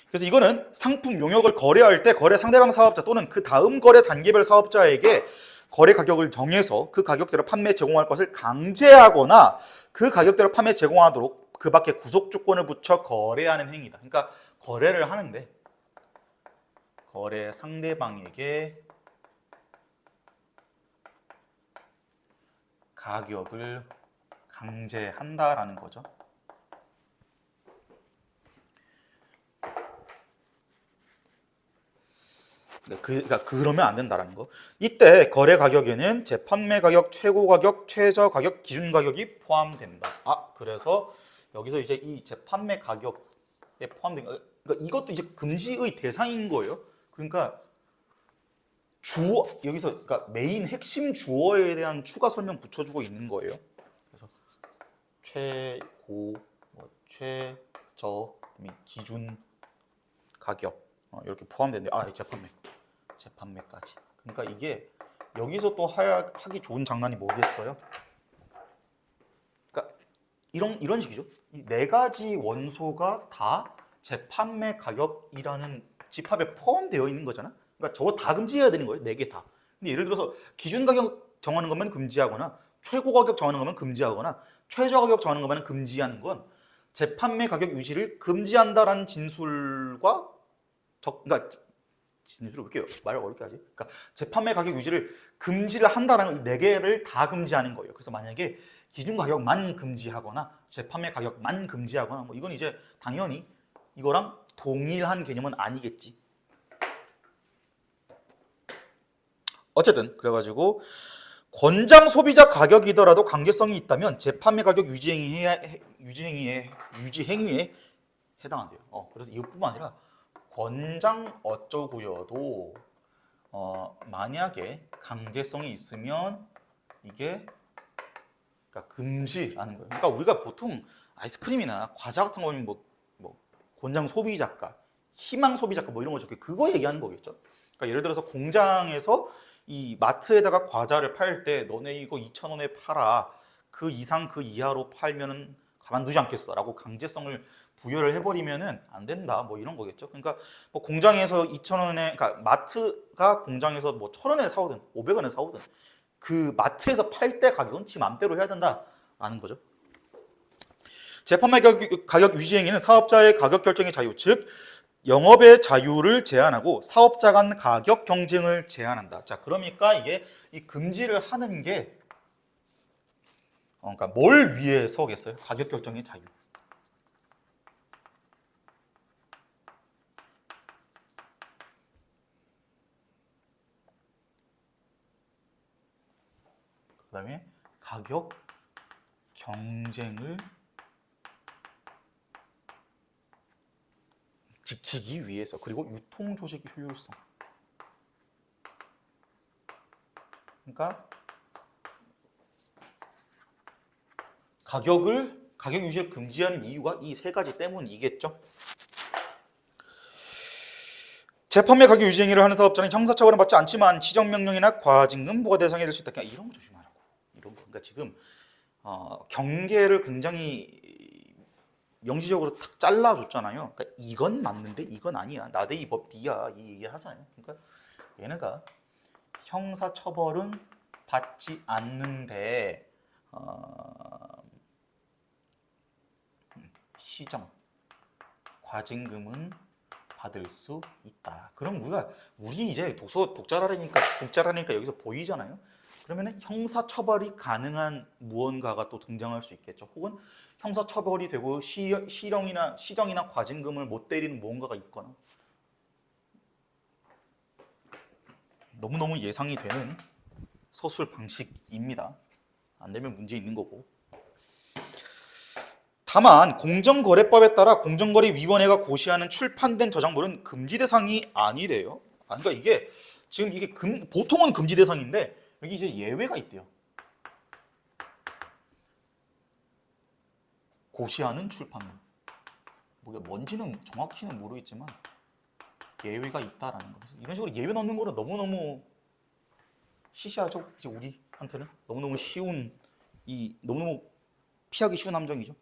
Speaker 1: 그래서 이거는 상품 용역을 거래할 때 거래 상대방 사업자 또는 그 다음 거래 단계별 사업자에게 거래 가격을 정해서 그 가격대로 판매 제공할 것을 강제하거나 그 가격대로 판매 제공하도록 그 밖에 구속 조건을 붙여 거래하는 행위다. 그러니까 거래를 하는데 거래 상대방에게 가격을 강제한다라는 거죠. 그러니까 그러면 안 된다라는 거. 이때 거래 가격에는 재판매 가격, 최고 가격, 최저 가격, 기준 가격이 포함된다. 그래서 여기서 이제 이 재판매 가격에 포함된 거, 그러니까 이것도 이제 금지의 대상인 거예요. 그러니까 주어 여기서 그러니까 메인 핵심 주어에 대한 추가 설명 붙여주고 있는 거예요. 그래서 최고, 최저, 기준 가격 이렇게 포함되는데 재판매까지. 그러니까 이게 여기서 또 하기 좋은 장난이 뭐겠어요? 그러니까 이런 식이죠. 이 네 가지 원소가 다 재판매 가격이라는 집합에 포함되어 있는 거잖아. 그러니까 저거 다 금지해야 되는 거예요. 네 개 다. 근데 예를 들어서 기준 가격 정하는 거면 금지하거나 최고 가격 정하는 거면 금지하거나 최저 가격 정하는 거면 금지하는 건 재판매 가격 유지를 금지한다라는 진술과 그러니까 진술을 왜 이렇게 말을 어렵게 하지? 그러니까 재판매 가격 유지를 금지를 한다라는 네 개를 다 금지하는 거예요. 그래서 만약에 기준 가격만 금지하거나 재판매 가격만 금지하거나 뭐 이건 이제 당연히 이거랑 동일한 개념은 아니겠지. 어쨌든 그래가지고 권장 소비자 가격이더라도 강제성이 있다면 재판매 가격 유지 행위에 해당한대요. 그래서 이것뿐만 아니라 권장 어쩌고여도 만약에 강제성이 있으면 이게 그러니까 금지라는 거예요. 그러니까 우리가 보통 아이스크림이나 과자 같은 거 보면 뭐 권장 소비자가, 희망 소비자가 뭐 이런 거 적게 그거 얘기하는 거겠죠. 그러니까 예를 들어서 공장에서 이 마트에다가 과자를 팔 때 너네 이거 2,000원에 팔아. 그 이상 그 이하로 팔면은 가만두지 않겠어라고 강제성을 부여를 해버리면은 안 된다. 뭐 이런 거겠죠. 그러니까 뭐 공장에서 2,000원에, 그러니까 마트가 공장에서 뭐 1,000원에 사오든 500원에 사오든 그 마트에서 팔 때 가격은 지 맘대로 해야 된다라는 거죠. 재판매 가격 유지 행위는 사업자의 가격 결정의 자유, 즉 영업의 자유를 제한하고 사업자 간 가격 경쟁을 제한한다. 자, 그러니까 이게 이 금지를 하는 게 그러니까 뭘 위해서겠어요? 가격 결정의 자유. 그다음에 가격 경쟁을 지키기 위해서, 그리고 유통 조직의 효율성. 그러니까 가격 유지를 금지하는 이유가 이 세 가지 때문이겠죠. 재판매 가격 유지 행위를 하는 사업자는 형사처벌은 받지 않지만 지정명령이나 과징금 부과 대상이 될 수 있다. 그러니까 이런 거 조심하라고. 이런 거. 그러니까 지금 경계를 굉장히 명시적으로 탁 잘라줬잖아요. 그러니까 이건 맞는데 이건 아니야. 나대 이 법 D야. 이 얘기를 하잖아요. 그러니까 얘네가 형사처벌은 받지 않는데 시정, 과징금은 받을 수 있다. 그럼 우리 이제 독자라니까 여기서 보이잖아요. 그러면은 형사처벌이 가능한 무언가가 또 등장할 수 있겠죠. 혹은 형사처벌이 되고 시정이나 과징금을 못 때리는 무언가가 있거나 너무너무 예상이 되는 서술 방식입니다. 안 되면 문제 있는 거고. 다만 공정거래법에 따라 공정거래위원회가 고시하는 출판된 저작물은 금지 대상이 아니래요. 그러니까 이게 지금 이게 보통은 금지 대상인데 여기 이제 예외가 있대요. 고시하는 출판물. 뭐가 뭔지는 정확히는 모르겠지만 예외가 있다라는 거. 이런 식으로 예외 넣는 거는 너무너무 시시하죠. 이제 우리한테는 너무너무 너무너무 피하기 쉬운 함정이죠.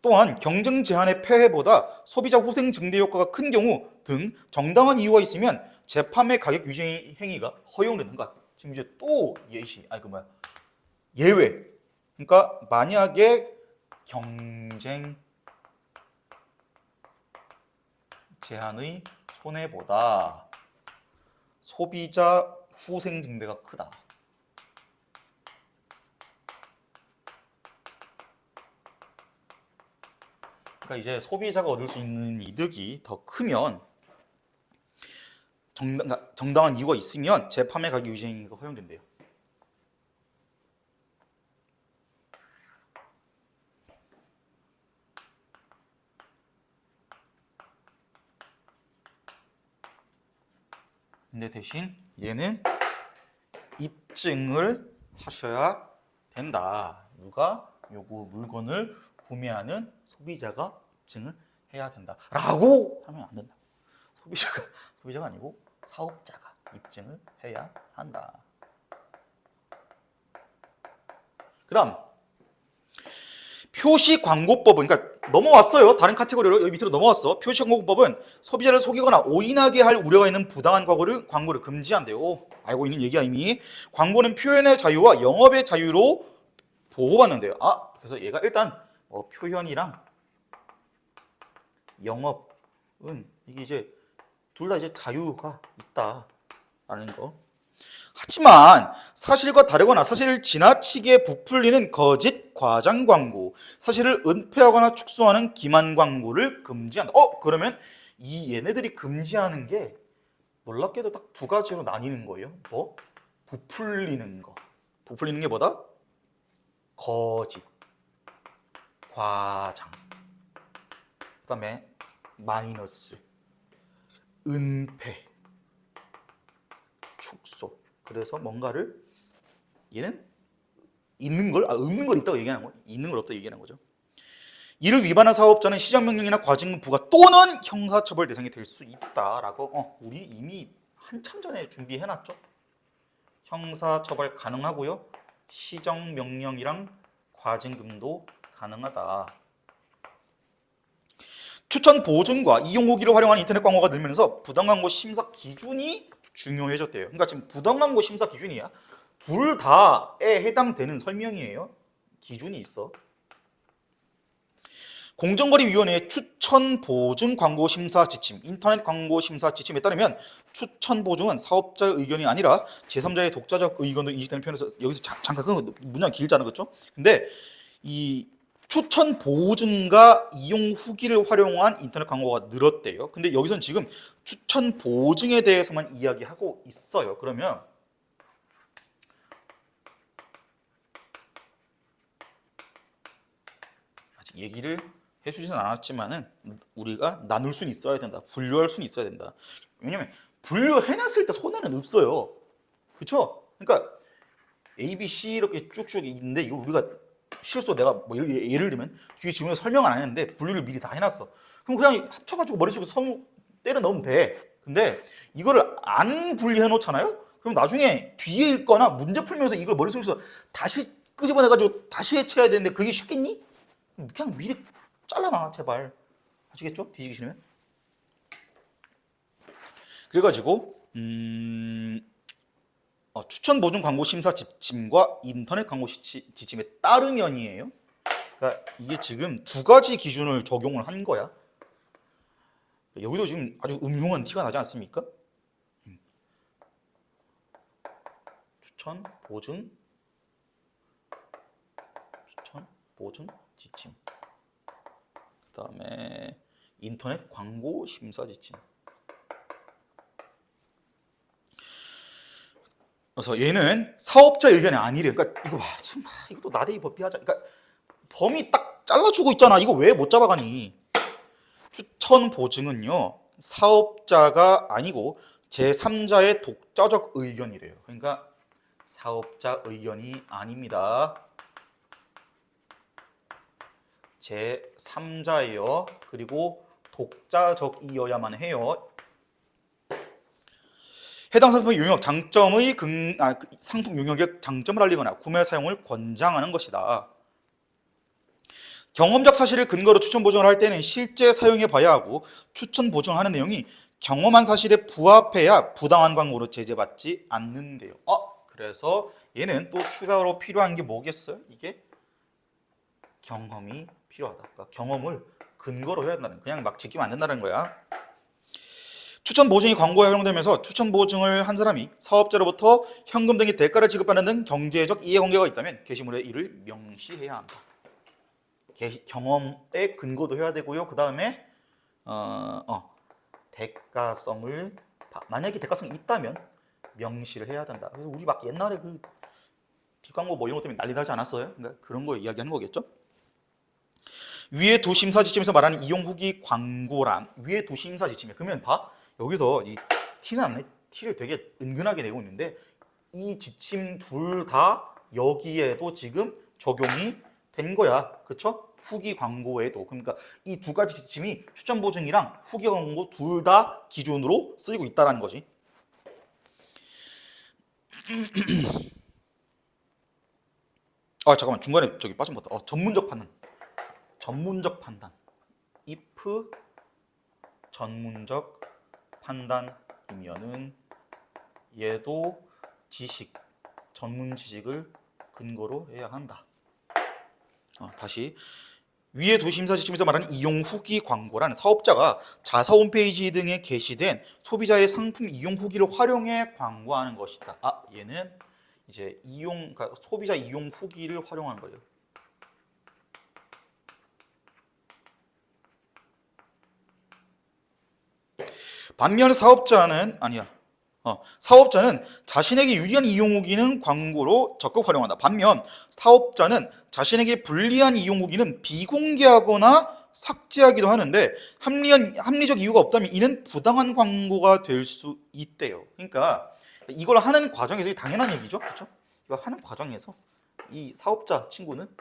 Speaker 1: 또한 경쟁 제한의 폐해보다 소비자 후생 증대 효과가 큰 경우 등 정당한 이유가 있으면 재판매 가격 유지 행위가 허용되는 것. 지금 이제 또 예외. 그러니까 만약에 경쟁 제한의 손해보다 소비자 후생 증대가 크다. 그러니까 이제 소비자가 얻을 수 있는 이득이 더 크면 정당한 이유가 있으면 재판매 가격 유지행위가 허용된대요. 근데 대신 얘는 입증을 하셔야 된다. 누가 요거 물건을 구매하는 소비자가 입증을 해야 된다. 라고 하면 안 된다. 소비자가 아니고 사업자가 입증을 해야 한다. 그 다음 표시광고법은, 그러니까 넘어왔어요. 다른 카테고리로 여기 밑으로 넘어왔어. 표시광고법은 소비자를 속이거나 오인하게 할 우려가 있는 부당한 광고를 금지한대요. 알고 있는 얘기야 이미. 광고는 표현의 자유와 영업의 자유로 보호받는데요. 그래서 얘가 일단 표현이랑 영업은 이게 이제 둘 다 이제 자유가 있다라는 거. 하지만 사실과 다르거나 사실을 지나치게 부풀리는 거짓 과장 광고, 사실을 은폐하거나 축소하는 기만 광고를 금지한다. 그러면 이 얘네들이 금지하는 게 놀랍게도 딱 두 가지로 나뉘는 거예요. 뭐? 부풀리는 거. 부풀리는 게 뭐다? 거짓, 과장. 그다음에 마이너스, 은폐, 축소. 그래서 뭔가를 얘는 있는 걸 없는 걸 있다고 얘기하는 거예요. 있는 걸 없다고 얘기하는 거죠. 이를 위반한 사업자는 시정명령이나 과징금 부과 또는 형사처벌 대상이 될 수 있다라고 우리 이미 한참 전에 준비해놨죠. 형사처벌 가능하고요. 시정명령이랑 과징금도 가능하다. 추천 보증과 이용 후기를 활용한 인터넷 광고가 늘면서 부당광고 심사 기준이 중요해졌대요. 그러니까 지금 부당광고 심사 기준이야. 둘 다에 해당되는 설명이에요. 기준이 있어. 공정거래위원회의 추천 보증 광고 심사 지침, 인터넷 광고 심사 지침에 따르면 추천 보증은 사업자의 의견이 아니라 제3자의 독자적 의견으로 인식되는 표현에서, 여기서 잠깐 그 문장 길잖아, 그렇죠? 근데 이 추천 보증과 이용 후기를 활용한 인터넷 광고가 늘었대요. 근데 여기선 지금 추천 보증에 대해서만 이야기하고 있어요. 그러면 아직 얘기를 해주지는 않았지만은 우리가 나눌 수는 있어야 된다. 분류할 수는 있어야 된다. 왜냐면 분류해놨을 때 손해는 없어요. 그렇죠? 그러니까 A, B, C 이렇게 쭉쭉 있는데 이거 우리가 실수 내가 뭐 예를 들면 뒤에 지문에 설명 안 했는데 분류를 미리 다 해놨어. 그럼 그냥 합쳐가지고 머릿속에 성 때려 넣으면 돼. 근데 이거를 안 분리해 놓잖아요? 그럼 나중에 뒤에 있거나 문제 풀면서 이걸 머릿속에서 다시 끄집어내가지고 다시 해쳐야 되는데 그게 쉽겠니? 그냥 미리 잘라놔 제발. 아시겠죠? 뒤지기 싫으면. 그래가지고 추천 보증 광고 심사 지침과 인터넷 광고 지침에 따르면이에요. 그러니까 이게 지금 두 가지 기준을 적용을 한 거야. 여기도 지금 아주 음흉한 티가 나지 않습니까? 추천 보증 지침. 그다음에 인터넷 광고 심사 지침. 그래서 얘는 사업자 의견이 아니래. 그러니까 이거 봐, 참 이것도 나대이 법비하자. 그러니까 범위 딱 잘라주고 있잖아. 이거 왜 못 잡아가니? 추천 보증은요 사업자가 아니고 제3자의 독자적 의견이래요. 그러니까 사업자 의견이 아닙니다. 제3자예요. 그리고 독자적이어야만 해요. 해당 상품의 용역 장점의 상품 용역의 장점을 알리거나 구매 사용을 권장하는 것이다. 경험적 사실을 근거로 추천 보증을 할 때는 실제 사용해 봐야 하고 추천 보증하는 내용이 경험한 사실에 부합해야 부당한 광고로 제재받지 않는데요. 그래서 얘는 또 추가로 필요한 게 뭐겠어요? 이게 경험이 필요하다. 그러니까 경험을 근거로 해야 한다는, 그냥 막 지키면 안 된다는 거야. 추천 보증이 광고에 활용되면서 추천 보증을 한 사람이 사업자로부터 현금 등의 대가를 지급받는 등 경제적 이해관계가 있다면 게시물에 이를 명시해야 한다. 경험에 근거도 해야 되고요. 그 다음에 대가성을 만약에 대가성이 있다면 명시를 해야 된다. 그래서 우리 막 옛날에 그 비광고 뭐 이런 것 때문에 난리 나지 않았어요? 그러니까 그런 거 이야기하는 거겠죠? 위의 두 심사 지침에서 말하는 이용 후기 광고란 위의 두 심사 지침이에요. 그러면 봐 여기서 이 T는 안 내. T를 되게 은근하게 내고 있는데 이 지침 둘 다 여기에도 지금 적용이 된 거야. 그쵸? 후기 광고에도. 그러니까 이 두 가지 지침이 추천 보증이랑 후기 광고 둘 다 기준으로 쓰이고 있다는 거지. 아 잠깐만 중간에 저기 빠진 것 같다. 전문적 판단. 전문적 판단. if 전문적 판단이면은 얘도 지식, 전문 지식을 근거로 해야 한다. 다시 위의 두 심사 지침에서 말하는 이용 후기 광고란 사업자가 자사 홈페이지 등에 게시된 소비자의 상품 이용 후기를 활용해 광고하는 것이다. 얘는 이제 그러니까 소비자 이용 후기를 활용하는 거예요. 반면 사업자는 사업자는 자신에게 유리한 이용 후기는 광고로 적극 활용한다. 반면 사업자는 자신에게 불리한 이용 후기는 비공개하거나 삭제하기도 하는데 합리적 이유가 없다면 이는 부당한 광고가 될 수 있대요. 그러니까 이걸 하는 과정에서 당연한 얘기죠. 그렇죠? 이거 하는 과정에서 이 사업자 친구는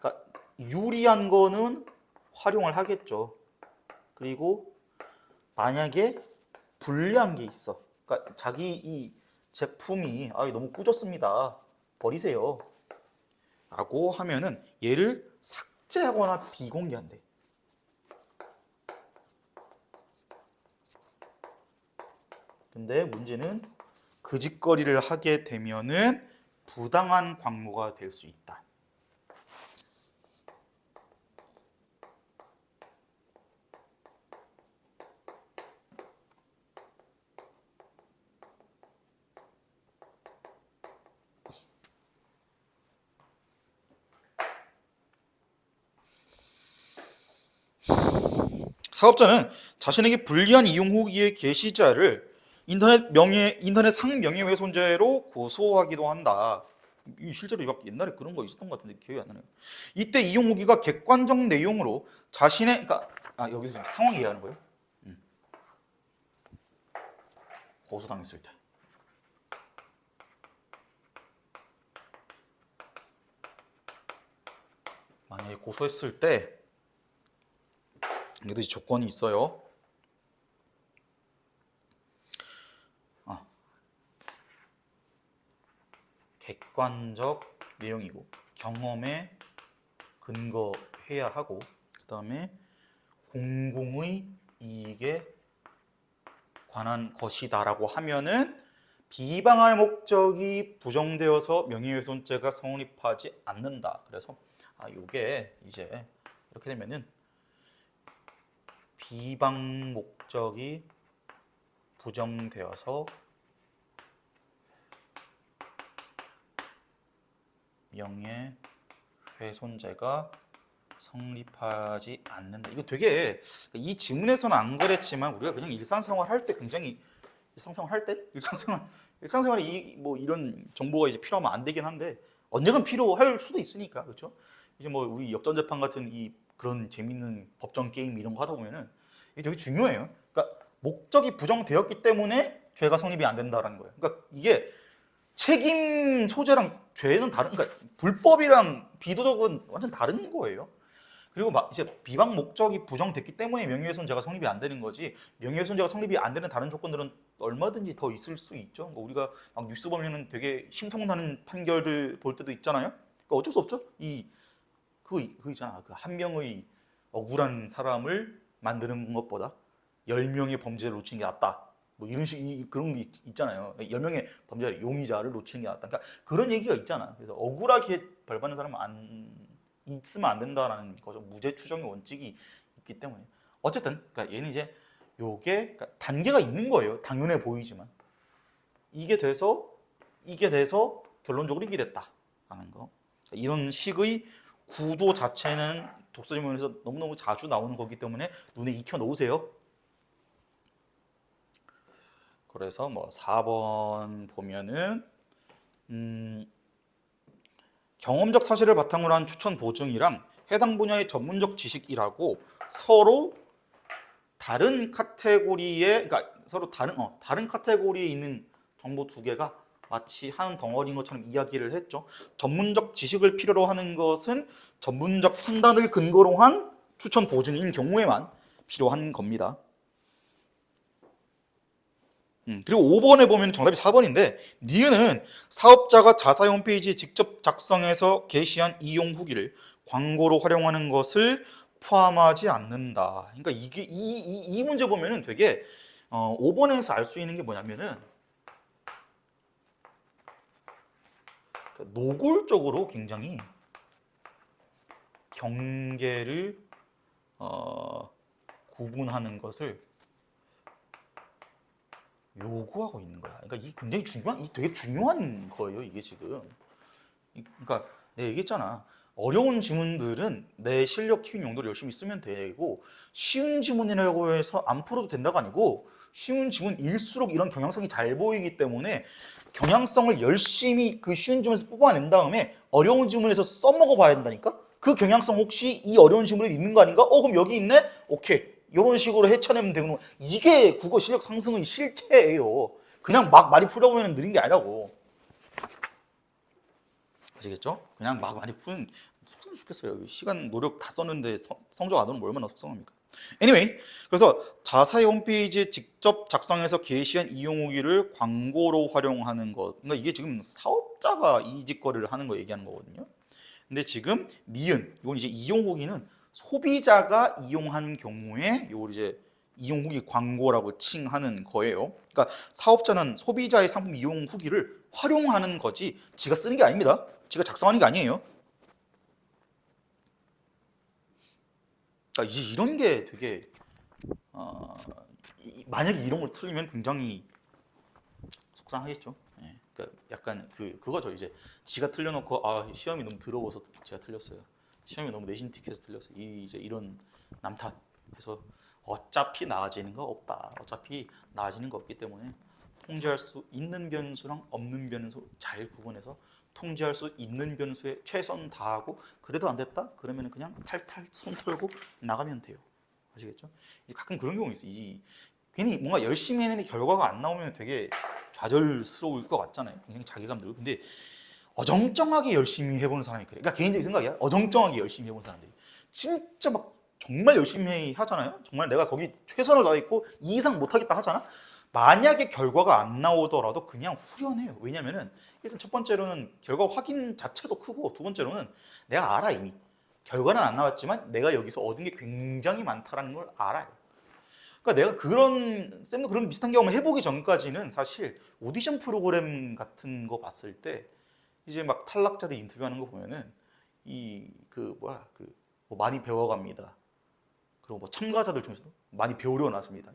Speaker 1: 그러니까 유리한 거는 활용을 하겠죠. 그리고 만약에 불리한 게 있어. 그러니까 자기 이 제품이 너무 꾸졌습니다. 버리세요. 라고 하면은 얘를 삭제하거나 비공개한대. 근데 문제는 그 짓거리를 하게 되면은 부당한 광고가 될 수 있다. 사업자는 자신에게 불리한 이용 후기의 게시자를 인터넷 상명예훼손죄로 고소하기도 한다. 실제로 옛날에 그런 거 있었던 것 같은데 기억이 안 나네요. 이때 이용 후기가 객관적 내용으로 그러니까 여기서 지금 상황 이해하는 거예요. 고소당했을 때. 만약에 고소했을 때 이것도 조건이 있어요. 객관적 내용이고 경험에 근거해야 하고 그 다음에 공공의 이익에 관한 것이다라고 하면은 비방할 목적이 부정되어서 명예훼손죄가 성립하지 않는다. 그래서 이게 이제 이렇게 되면은 비방 목적이 부정되어서 명예훼손죄가 성립하지 않는다. 이거 되게 이 지문에서는 안 그랬지만 우리가 그냥 일상생활 할 때 굉장히 일상생활에 이런 정보가 이제 필요하면 안 되긴 한데 언젠간 필요할 수도 있으니까 그렇죠. 이제 뭐 우리 역전재판 같은 그런 재밌는 법정 게임 이런 거 하다 보면은 이게 되게 중요해요. 그러니까 목적이 부정되었기 때문에 죄가 성립이 안 된다라는 거예요. 그러니까 이게 책임 소재랑 죄는 그러니까 불법이랑 비도덕은 완전 다른 거예요. 그리고 이제 비방 목적이 부정됐기 때문에 명예훼손죄가 성립이 안 되는 거지. 명예훼손죄가 성립이 안 되는 다른 조건들은 얼마든지 더 있을 수 있죠. 우리가 막 뉴스 보면은 되게 심통나는 판결들 볼 때도 있잖아요. 그러니까 어쩔 수 없죠. 그거 있잖아. 그 한 명의 억울한 사람을 만드는 것보다 10명의 범죄를 놓치는 게 낫다. 뭐 이런 그런 게 있잖아요. 10명의 범죄자 용의자를 놓치는 게 낫다. 그러니까 그런 얘기가 있잖아. 그래서 억울하게 벌받는 사람은 있으면 안 된다라는 거죠. 무죄 추정의 원칙이 있기 때문에. 어쨌든 그러니까 얘는 이제 요게 그러니까 단계가 있는 거예요. 당연해 보이지만 이게 돼서 결론적으로 이게 됐다라는 거. 이런 식의 구도 자체는 독서지문에서 너무너무 자주 나오는 거기 때문에 눈에 익혀 놓으세요. 그래서 뭐 4번 보면은 경험적 사실을 바탕으로 한 추천 보증이랑 해당 분야의 전문적 지식이라고 서로 다른 카테고리에, 그러니까 서로 다른 카테고리에 있는 정보 두 개가 마치 한 덩어리인 것처럼 이야기를 했죠. 전문적 지식을 필요로 하는 것은 전문적 판단을 근거로 한 추천 보증인 경우에만 필요한 겁니다. 그리고 5번에 보면 정답이 4번인데 니은은 사업자가 자사의 홈페이지에 직접 작성해서 게시한 이용 후기를 광고로 활용하는 것을 포함하지 않는다. 그러니까 이게 이 문제 보면은 되게 5번에서 알 수 있는 게 뭐냐면은 노골적으로 굉장히 경계를 구분하는 것을 요구하고 있는 거야. 그러니까 이게 굉장히 중요한, 이게 되게 중요한 거예요. 이게 지금. 그러니까 내가 얘기했잖아. 어려운 지문들은 내 실력 키운 용도로 열심히 쓰면 되고 쉬운 지문이라고 해서 안 풀어도 된다가 아니고 쉬운 지문일수록 이런 경향성이 잘 보이기 때문에 경향성을 열심히 그 쉬운 지문에서 뽑아낸 다음에 어려운 지문에서 써먹어 봐야 된다니까? 그 경향성 혹시 이 어려운 지문에 있는 거 아닌가? 그럼 여기 있네? 오케이. 이런 식으로 헤쳐내면 되는 거. 이게 국어 실력 상승의 실체예요. 그냥 막 많이 풀어보면 느린 게 아니라고. 아시겠죠? 그냥 막 많이 푸는 속상해 죽겠어요. 시간 노력 다 썼는데 성적 안 오면 얼마나 속상합니까? Anyway, 그래서 자사의 홈페이지에 직접 작성해서 게시한 이용 후기를 광고로 활용하는 것. 그러니까 이게 지금 사업자가 이 짓거리를 하는 거 얘기하는 거거든요. 근데 지금 니은, 이건 이제 이용 후기는 소비자가 이용한 경우에 이걸 이제 이용 후기 광고라고 칭하는 거예요. 그러니까 사업자는 소비자의 상품 이용 후기를 활용하는 거지 지가 쓰는 게 아닙니다. 지가 작성하는 게 아니에요. 그러니까 이제 이런 게 되게 만약에 이런 걸 틀리면 굉장히 속상하겠죠. 예, 그러니까 약간 그거죠. 이제 지가 틀려놓고 아 시험이 너무 더러워서 제가 틀렸어요. 시험이 너무 내신 티켓에서 틀렸어. 이제 이런 남탓해서 어차피 나아지는 거 없다. 어차피 나아지는 거 없기 때문에 통제할 수 있는 변수랑 없는 변수 잘 구분해서 통제할 수 있는 변수에 최선 다하고 그래도 안 됐다? 그러면 그냥 탈탈 손 털고 나가면 돼요. 아시겠죠? 가끔 그런 경우 있어요. 괜히 뭔가 열심히 했는데 결과가 안 나오면 되게 좌절스러울 것 같잖아요. 굉장히 자괴감 들고. 근데 어정쩡하게 열심히 해보는 사람이 그래. 그러니까 개인적인 생각이야. 어정쩡하게 열심히 해보는 사람들이 진짜 막 정말 열심히 하잖아요. 정말 내가 거기 최선을 다했고 이 이상 못하겠다 하잖아. 만약에 결과가 안 나오더라도 그냥 후련해요. 왜냐면은 일단 첫 번째로는 결과 확인 자체도 크고 두 번째로는 내가 알아 이미. 결과는 안 나왔지만 내가 여기서 얻은 게 굉장히 많다라는 걸 알아요. 그러니까 내가 쌤도 그런 비슷한 경험을 해보기 전까지는 사실 오디션 프로그램 같은 거 봤을 때 이제 막 탈락자들 인터뷰하는 거 보면은 뭐 많이 배워갑니다. 그리고 뭐 참가자들 중에서도 많이 배우려 나섭니다.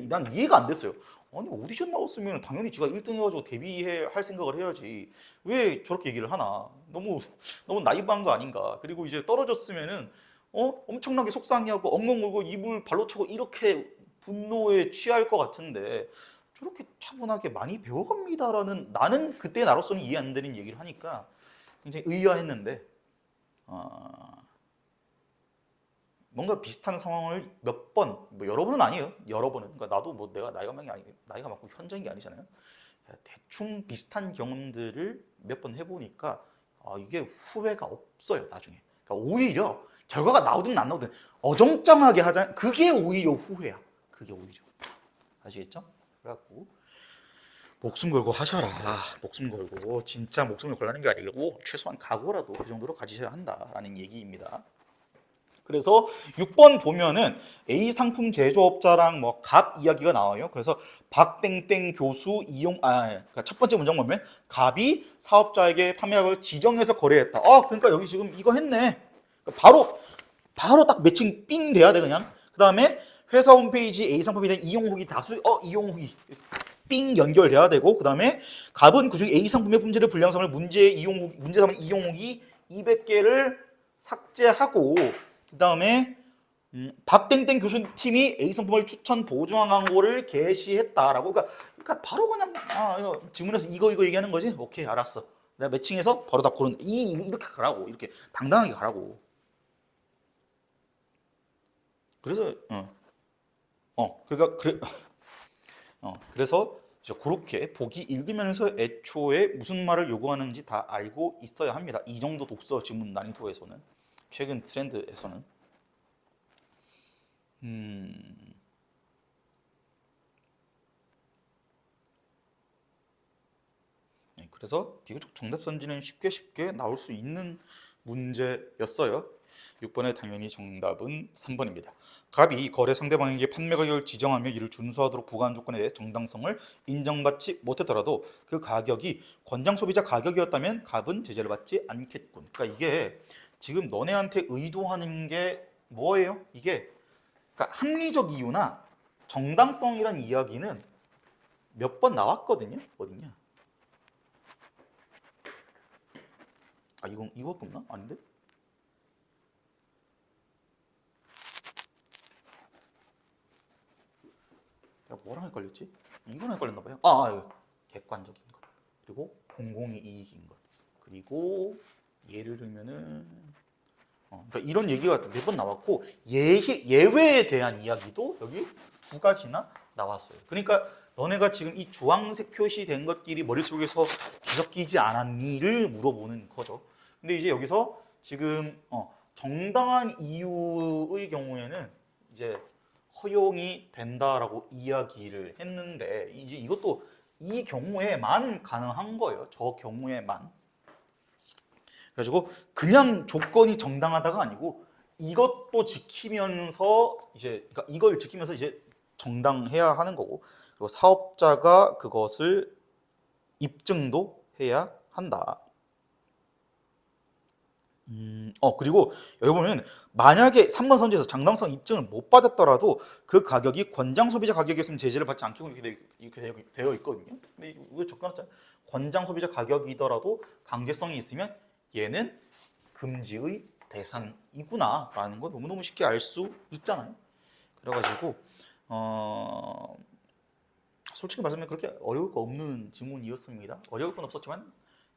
Speaker 1: 난 이해가 안 됐어요. 아니 오디션 나왔으면 당연히 지가 1등 해가지고 데뷔할 생각을 해야지. 왜 저렇게 얘기를 하나? 너무 나이브한 거 아닌가? 그리고 이제 떨어졌으면은 엄청나게 속상해하고 엉엉 울고 이불 발로 차고 이렇게 분노에 취할 것 같은데 저렇게 차분하게 많이 배워갑니다라는 나는 그때 나로서는 이해 안 되는 얘기를 하니까 굉장히 의아했는데 뭔가 비슷한 상황을 몇 번, 뭐 여러 번은 아니에요. 여러 번은. 그러니까 나도 뭐 내가 나이가 많고 현저한 게 아니잖아요. 대충 비슷한 경험들을 몇 번 해보니까 이게 후회가 없어요. 나중에. 그러니까 오히려 결과가 나오든 안 나오든 어정쩡하게 하자. 그게 오히려 후회야. 그게 오히려. 아시겠죠? 그래갖고 목숨 걸고 하셔라. 목숨 걸고 진짜 목숨을 걸라는 게 아니고 최소한 각오라도 그 정도로 가지셔야 한다라는 얘기입니다. 그래서 6번 보면은 A 상품 제조업자랑 뭐 갑 이야기가 나와요. 그래서 박땡땡 교수 그러니까 첫 번째 문장 보면 갑이 사업자에게 판매약을 지정해서 거래했다. 그러니까 여기 지금 이거 했네. 바로 딱 매칭 삥 돼야 돼 그냥. 그 다음에 회사 홈페이지 A 상품에 대한 이용 후기 다수 이용 후기 삥 연결돼야 되고 그 다음에 갑은 그중 A 상품의 품질을 불량성을 문제 삼은 이용 후기 200개를 삭제하고 그 다음에 박땡땡 교수팀이 A 상품을 추천 보조한 광고를 게시했다라고. 그러니까 바로 그냥 이거 지문에서 이거 얘기하는 거지. 오케이, 알았어. 내가 매칭해서 바로 다 고른. 이렇게 가라고. 이렇게 당당하게 가라고. 그래서 그래서 그렇게 보기 읽으면서 애초에 무슨 말을 요구하는지 다 알고 있어야 합니다. 이 정도 독서 지문 난이도에서는, 최근 트렌드에서는. 네, 그래서 비교적 정답 선지는 쉽게 나올 수 있는 문제였어요. 6번에 당연히 정답은 3번입니다. 갑이 거래 상대방에게 판매 가격을 지정하며 이를 준수하도록 부과한 조건에 대해 정당성을 인정받지 못했더라도 그 가격이 권장 소비자 가격이었다면 갑은 제재를 받지 않겠군. 그러니까 이게 지금 너네한테 의도하는 게 뭐예요? 이게 그러니까 합리적 이유나 정당성이란 이야기는 몇 번 나왔거든요. 어딨냐? 이거 끝나? 아닌데? 내가 뭐랑 헷갈렸지? 이거랑 헷갈렸나 봐요. 이거 객관적인 것, 그리고 공공의 이익인 것, 그리고 예를 들면은 그러니까 이런 얘기가 몇 번 나왔고 예외에 대한 이야기도 여기 두 가지나 나왔어요. 그러니까 너네가 지금 이 주황색 표시된 것끼리 머릿속에서 뒤섞이지 않았니를 물어보는 거죠. 근데 이제 여기서 지금 정당한 이유의 경우에는 이제 허용이 된다라고 이야기를 했는데 이제 이것도 이 경우에만 가능한 거예요. 저 경우에만. 그래가지고 그냥 조건이 정당하다가 아니고 이것도 지키면서 그러니까 이걸 지키면서 이제 정당해야 하는 거고, 그리고 사업자가 그것을 입증도 해야 한다. 그리고 여기 보면 만약에 3번 선지에서 정당성 입증을 못 받았더라도 그 가격이 권장 소비자 가격이었으면 제재를 받지 않겠고 이렇게 되어 있거든요. 근데 이거 적어놨잖아요. 권장 소비자 가격이더라도 강제성이 있으면 얘는 금지의 대상이구나 라는 거 너무너무 쉽게 알 수 있잖아요. 그래가지고 솔직히 말하면 그렇게 어려울 거 없는 지문이었습니다. 어려울 건 없었지만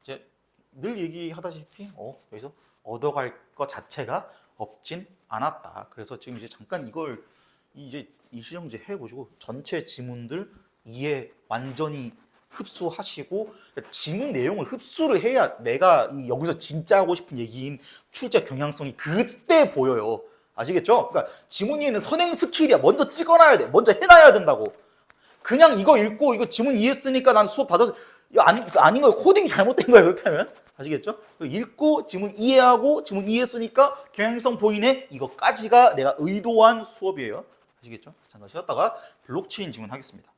Speaker 1: 이제 늘 얘기하다시피 여기서 얻어갈 것 자체가 없진 않았다. 그래서 지금 이제 잠깐 이걸 이제 이 시정제 해보시고 전체 지문들 이해 완전히 흡수하시고, 지문 내용을 흡수를 해야 내가 여기서 진짜 하고 싶은 얘기인 출제 경향성이 그때 보여요. 아시겠죠? 그러니까 지문 이해는 선행 스킬이야. 먼저 찍어놔야 돼. 먼저 해놔야 된다고. 그냥 이거 읽고 이거 지문 이해했으니까 난 수업 받아서 아닌 거예요. 코딩이 잘못된 거예요. 그렇게 하면. 아시겠죠? 읽고 지문 이해하고 지문 이해했으니까 경향성 보이네. 이거까지가 내가 의도한 수업이에요. 아시겠죠? 잠깐 쉬었다가 블록체인 지문 하겠습니다.